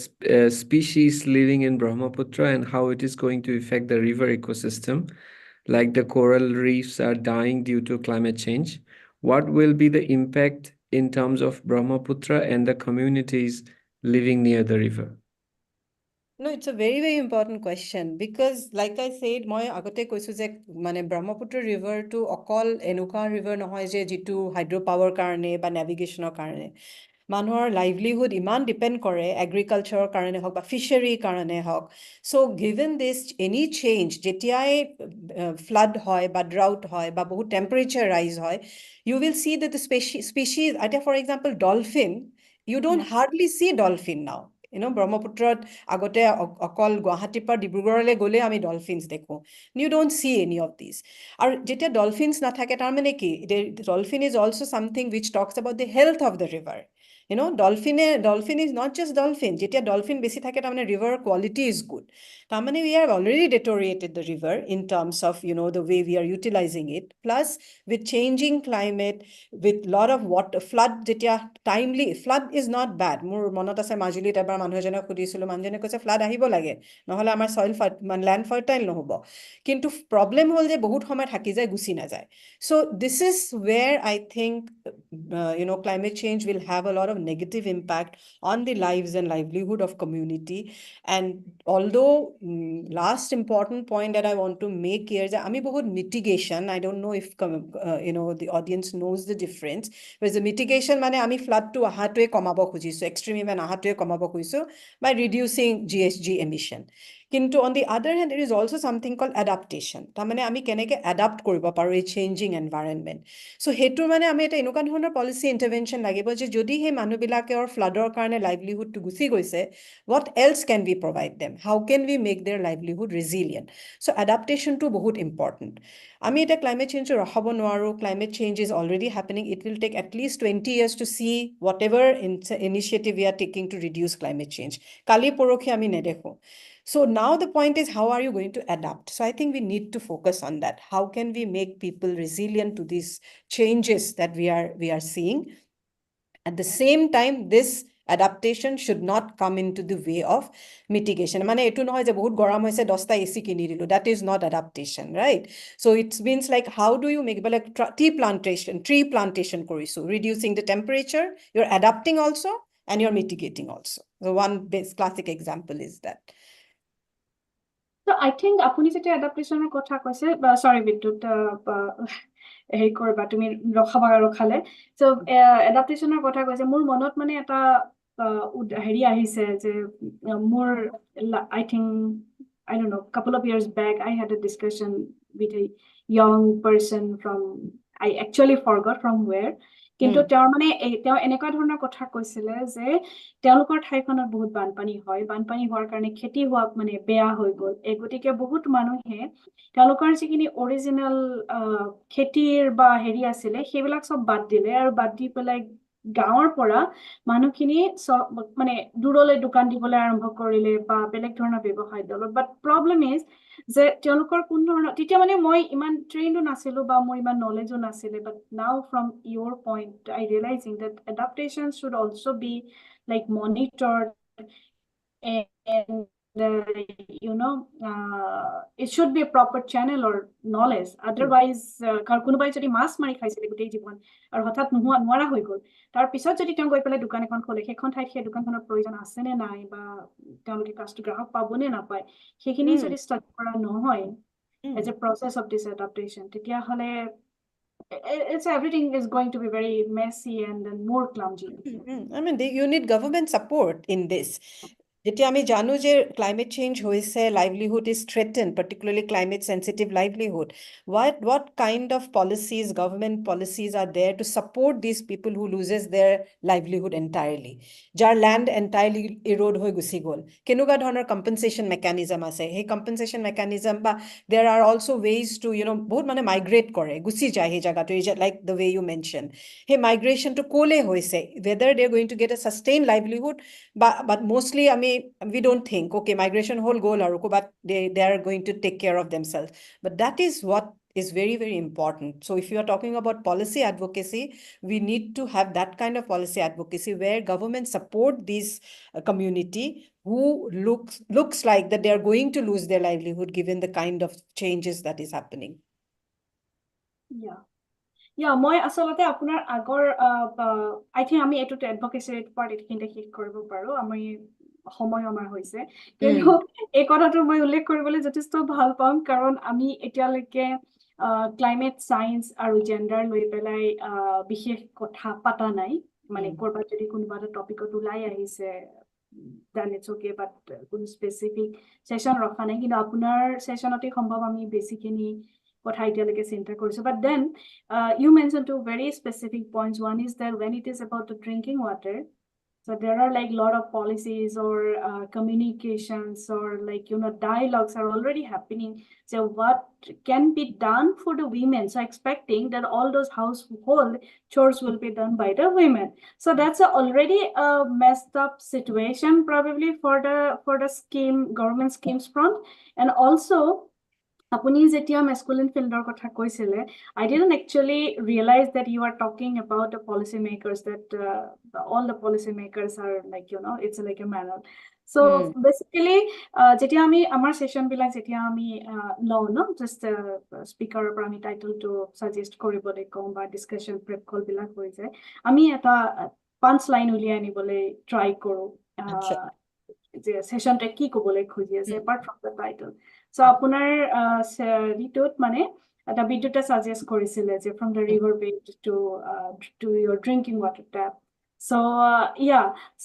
species living in Brahmaputra and how it is going to affect the river ecosystem like the coral reefs are dying due to climate change. What will be the impact in terms of Brahmaputra and the communities living near the river? No, it's a very, very important question because like I said, মই আগতে কৈছো যে মানে Brahmaputra River to অকল এনেকুৱা river নহয় যে যিটো hydro power কাৰণে বা navigationৰ কাৰণে মানুহৰ livelihood ইমান depend কৰে agriculture কাৰণে হওক বা fishery কাৰণে হওক so given this any change যেতিয়াই flood হয় বা drought হয় বা বহুত temperature rise হয় you will see that the species for example dolphin you don't hardly see dolphin now ব্ৰহ্মপুত্ৰত আগতে অকল গুৱাহাটীৰ পৰা ডিব্ৰুগড়লৈ গ'লে আমি ডলফিনছ দেখো you don't see any of these আৰু যেতিয়া ডলফিনছ নাথাকে তাৰ মানে কি dolphin is also something which talks about the health of the river dolphin is not just dolphin যেতিয়া dolphin বেছি থাকে তাৰ মানে river quality is good তাৰ মানে we have already deteriorated the river in terms of the way we are utilizing it plus with changing climate with lot of water flood যেতিয়া timely flood is not bad মোৰ মনত আছে মাজুলীত এবাৰ মানুহ এজনক সুধিছিলো মানুহজনে কৈছে flood আহিব লাগে নহলে আমাৰ soil land fertile নহব কিন্তু problem হল যে বহুত সময় থাকি যায় গুছি না যায় so this is where I think climate change will have a lot of negative impact on the lives and livelihood of community and although last important point that I want to make here is ami bahut mitigation I don't know if the audience knows the difference but the mitigation mane ami flood to ahatwe komabo khujisu extreme event ahatwe komabo khujisu by reducing GHG emission কিন্তু on the other hand there is also something called adaptation ta mane ami keneke adapt koribo paru ei changing environment so hetur mane ami eta enuka dhoroner policy intervention lagibo je jodi he manu bilake or floodor karone livelihood to gusi goise what else can we provide them how can we make their livelihood resilient so adaptation to bahut important ami eta climate change rahabo noaru climate change is already happening it will take at least 20 years to see whatever initiative we are taking to reduce climate change kali porokhi ami nedekho so now the point is how are you going to adapt so I think we need to focus on that how can we make people resilient to these changes that we are seeing at the same time this Adaptation should not come into the way of mitigation. মানে এটো নহয় যে বহুত গৰম হৈছে 10টা AC কিনি দিলো. That is not adaptation, right? So it means like how do you make like tree plantation কৰিছো, reducing the temperature, you're adapting also and you're mitigating also. So one best classic example is that. So I think আপুনি যেতিয়া এডাপ্টেশনৰ কথা কৈছে, sorry বিদ্যুৎ হেৰি কৰবা তুমি ৰখালে, so এডাপ্টেশনৰ কথা কৈছে, মোৰ মনত মানে এটা হেৰি আহিছে যে মোৰ I think I don't know, couple of years back I had a discussion with a young person from, I actually forgot from where, কিন্তু তেওঁৰ মানে তেওঁ এনেকুৱা ধৰণৰ কথা কৈছিলে যে তেওঁলোকৰ ঠাইখনত বহুত বানপানী হয়, বানপানী হোৱাৰ কাৰণে খেতি হোৱা মানে বেয়া হৈ গ'ল, গতিকে বহুত মানুহে তেওঁলোকৰ যিখিনি অৰিজিনেল খেতিৰ বা হেৰি আছিলে সেইবিলাক সব বাদ দিলে, আৰু বাদ দি পেলাই গাঁৱৰ পৰা মানুহখিনি মানে দূৰলৈ দোকান দিবলৈ আৰম্ভ কৰিলে বা বেলেগ ধৰণৰ ব্যৱসায় দিলে। বাট প্ৰব্লেম ইজ যে তেওঁলোকৰ কোন ধৰণৰ, তেতিয়া মানে মই ইমান ট্ৰেইনডো নাছিলো বা মোৰ ইমান নলেজো নাছিলে, but now from your point I realizing that adaptation should also be like monitored and you know it should be a proper channel or knowledge, otherwise কোনোবাই যদি মাছ মাৰি খাইছিলে গোটেই জীৱন আৰু হঠাৎ নোৱাৰা হৈ গ'ল, তাৰ পিছত যদি তেওঁ গৈ পেলাই দোকান এখন খোলে, সেইখন ঠাইত সেই দোকানখনৰ প্ৰয়োজন আছে নে নাই বা তেওঁলোকে গ্ৰাহক পাব নে নাপায়, সেইখিনি যদি ষ্টাডি কৰা নহয় as a process of this adaptation, তেতিয়া হলে everything is going to be very messy and then more clumsy. I mean, you need government support in this. যেতিয়া আমি জানো যে climate change হৈছে, livelihood is threatened, particularly climate sensitive livelihood, what kind of policies, government policies are there to support these people who loses their livelihood entirely, যাৰ land entirely erode হৈ Gucci গ'ল, কেনেকুৱা ধৰণৰ compensation mechanism আছে, সেই compensation mechanism বা there are also ways to বহুত মানে migrate কৰে, গুচি যায় সেই জায়গাটো, like the way you mentioned, সেই migration to ক'লে হৈছে, whether they're going to get a sustained livelihood, but mostly we don't think, okay, migration whole goal or but they are going to take care of themselves, but that is what is very, very important. So if you are talking about policy advocacy, we need to have that kind of policy advocacy where government support these community who looks like that they are going to lose their livelihood given the kind of changes that is happening. মই আসলতে আপোনাৰ আগৰ I think আমি এটো advocacy part এখিনতে শেষ কৰিব পাৰো, আমি সময় আমাৰ হৈছে, কিন্তু এই কথাটো মই উল্লেখ কৰিবলৈ যথেষ্ট ভাল পাম, কাৰণ আমি এতিয়ালৈকে ক্লাইমেট সায়েন্স আৰু জেন্ডাৰ লৈ পেলাই বিশেষ কথা পাতা নাই, মানে কৰবাত যদি কোনোবা এটা টপিকত ওলাই আহিছে then it's okay, but কোনো স্পেসিফিক সেশন ৰখা নাই, কিন্তু আপোনাৰ সেশনতে সম্ভৱ আমি বেসিকলি কথা এতিয়ালৈকে চিন্তা কৰিছো। But then you mentioned two very specific points. One is that when it is about the drinking water, so there are like a lot of policies or communications or like dialogues are already happening. So what can be done for the women? So expecting that all those household chores will be done by the women. So that's already a messed up situation probably for the scheme, government schemes front. And also আপুনি যেতিয়া masculine fielder কথা কৈছিলে, I didn't actually realize that you are talking about the policy makers, that all the policy makers are like it's like a manual. So basically যেতিয়া আমি আমাৰ session বিলাক যেতিয়া আমি লও just speaker পৰা আমি টাইটেল টো সাজেষ্ট কৰিবলৈ কম বা ডিসকাশন প্ৰেপ কল বিলাক হৈ যায়, আমি এটা পাঞ্চ লাইন উলিয়াই আনিবলৈ ট্ৰাই কৰো যে সেশনটা কি ক'বলৈ খুজি আছে apart from the title. So আপোনাৰ ৰিটোত মানে এটা ভিডিওটা সাজেষ্ট কৰিছিলে যে from the riverbed to your drinking water tap. So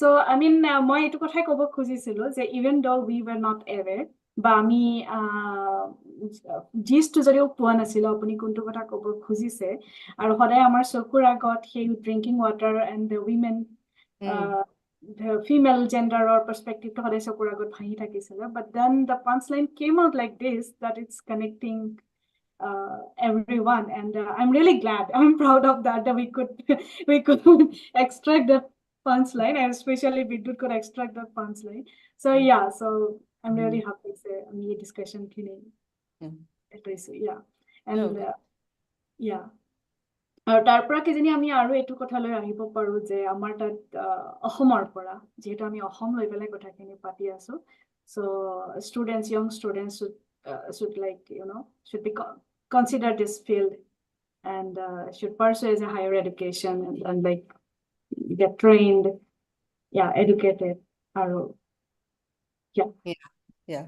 so I mean মই এটো কথাই ক'ব খুজিছিলো যে even though we were not aware বা আমি জিষ্টটো যদিও পোৱা নাছিলো আপুনি কোনটো কথা ক'ব খুজিছে, আৰু সদায় আমাৰ চকুৰ আগত সেই drinking water and the women the female gender or perspective to hare sakur agot bhangi thakisile, but then the punchline came out like this, that it's connecting everyone, and I'm really glad, I'm proud of that we could extract that punchline, and especially Bidut could extract that punchline. So so I'm really happy to say me discussion kini at least and আৰু তাৰ পৰা কিজানি আমি আৰু এইটো কথালৈ আহিব পাৰো যে আমাৰ তাত অসমৰ পৰা যেহেতু আমি অসম লৈ পেলাই কথাখিনি পাতি আছো so young students should like should be consider this field and should pursue as a higher education and like get trained educated আৰু yeah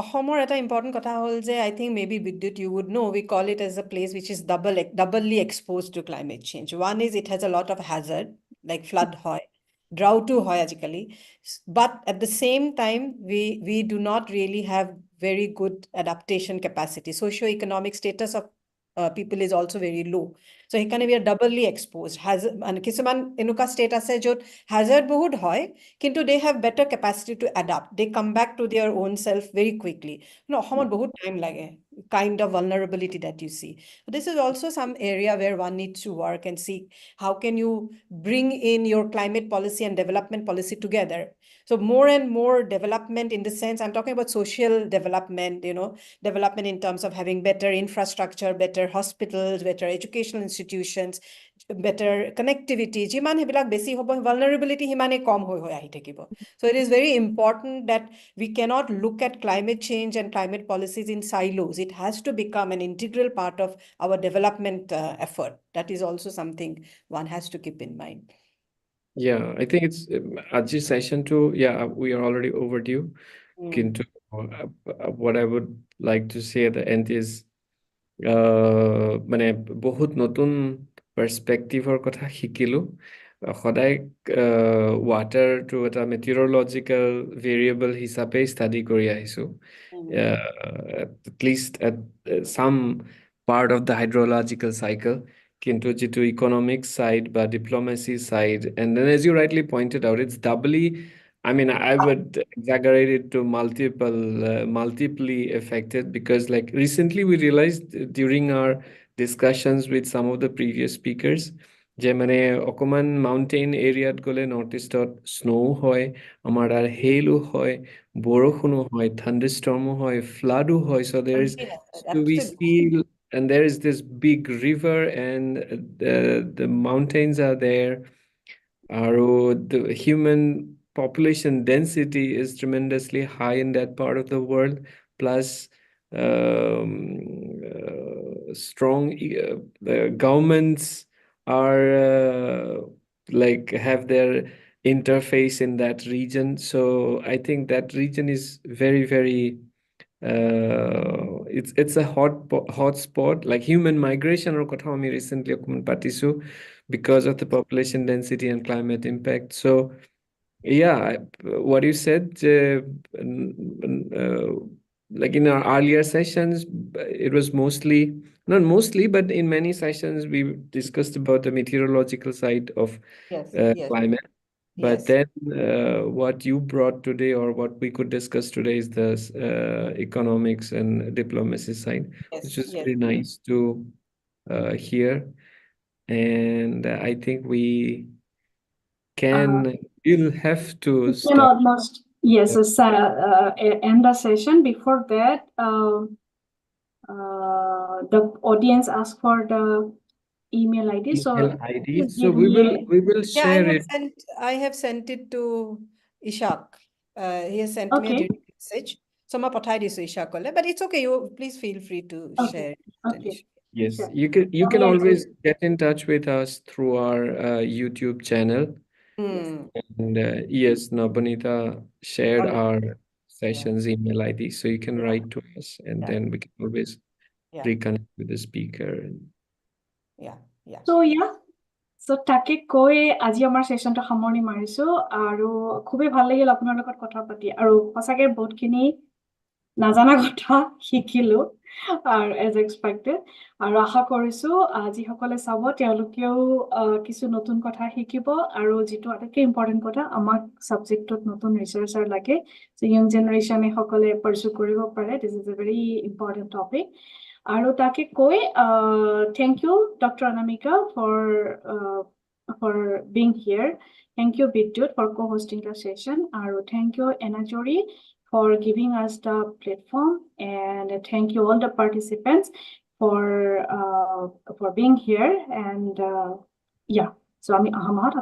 Ahomer এটা important কথা হল যে I think maybe Vidyut you would know we call it as a place which is doubly exposed to climate change. One is it has a lot of hazard like flood hoy, drought hoy ajikali, but at the same time we do not really have very good adaptation capacity. Socio-economic status of people is also very low. So hekane we are doubly exposed. Hazard and kisuman enuka state ase jot hazard bahut hoy kintu they have better capacity to adapt. They come back to their own self very quickly. Ahomot bahut time lage, kind of vulnerability that you see. This is also some area where one needs to work and see how can you bring in your climate policy and development policy together. So more and more development in the sense, I'm talking about social development, development in terms of having better infrastructure, better hospitals, better educational institutions, better connectivity. Jiman hebilak besi hobo, vulnerability himane kom hoi ahi thakibo. So it is very important that we cannot look at climate change and climate policies in silos. It has to become an integral part of our development effort. That is also something one has to keep in mind. Yeah, I think it's Aj's session too. Yeah, we are already overdue. Kintu, what I would like to say at the end is মানে বহুত নতুন পাৰ্সপেক্টিভৰ কথা শিকিলো সদায় ৱাটাৰটো এটা মেটিৰলজিকেল variable হিচাপে study কৰি আহিছো at least at some part of the hydrological cycle কিন্তু যিটো economic side বা diplomacy side and then as you rightly pointed out it's doubly I mean, I would exaggerate it to multiply affected because like recently we realized during our discussions with some of the previous speakers, যে মানে অকমান mountain area গলে northeast snow হয়, আমাৰ hail হয়, বৰষুণো হয়, thunderstorm হয়, flood হয়. So there is, so we feel, and there is this big river and the mountains are there. The human population density is tremendously high in that part of the world, plus strong governments are like have their interface in that region. So I think that region is very, very it's a hot spot like human migration or kotha ami recently patisu because of the population density and climate impact. So yeah, what you said like in our earlier sessions it was mostly not mostly but in many sessions we discussed about the meteorological side of climate. But then what you brought today or what we could discuss today is the economics and diplomacy side, which is very nice to hear. And I think we'll have to stop. Almost, yes, end the session. Before that, the audience asked for the email ID. So we will share it. I have sent it to Ishak. He has sent me a direct message. So ma pathai disu Ishak kole, but it's okay. You please feel free to share. Yes, you can always get in touch with us through our YouTube channel. And yes, Nabhanita shared our session's email ID, so you can write to us, and then we can always reconnect with the speaker. So তাকে কৈ আজি আমাৰ সেশনটো সামৰণি মাৰিছো আৰু খুবেই ভাল লাগিল আপোনাৰ লগত কথা পাতি আৰু সঁচাকে বহুতখিনি নাজানা কথা শিকিলো আৰু as expected আৰু আশা কৰিছো যিসকলে চাব তেওঁলোকেও কিছু নতুন কথা শিকিব আৰু যেটো আটাইতকৈ ইম্পৰ্টেন্ট কথা আমাক সাবজেক্টত নতুন ৰিসাৰ্চাৰ লাগে so young generation সকলে pursue কৰিব পাৰে. This is a very important topic. আৰু তাকে কৈ thank you Dr. Anamika for being here. Thank you Vidyut for co-hosting the session. আৰু thank you Enajori for giving us the platform, and thank you all the participants for being here, and yeah, so আমি অহা মাহত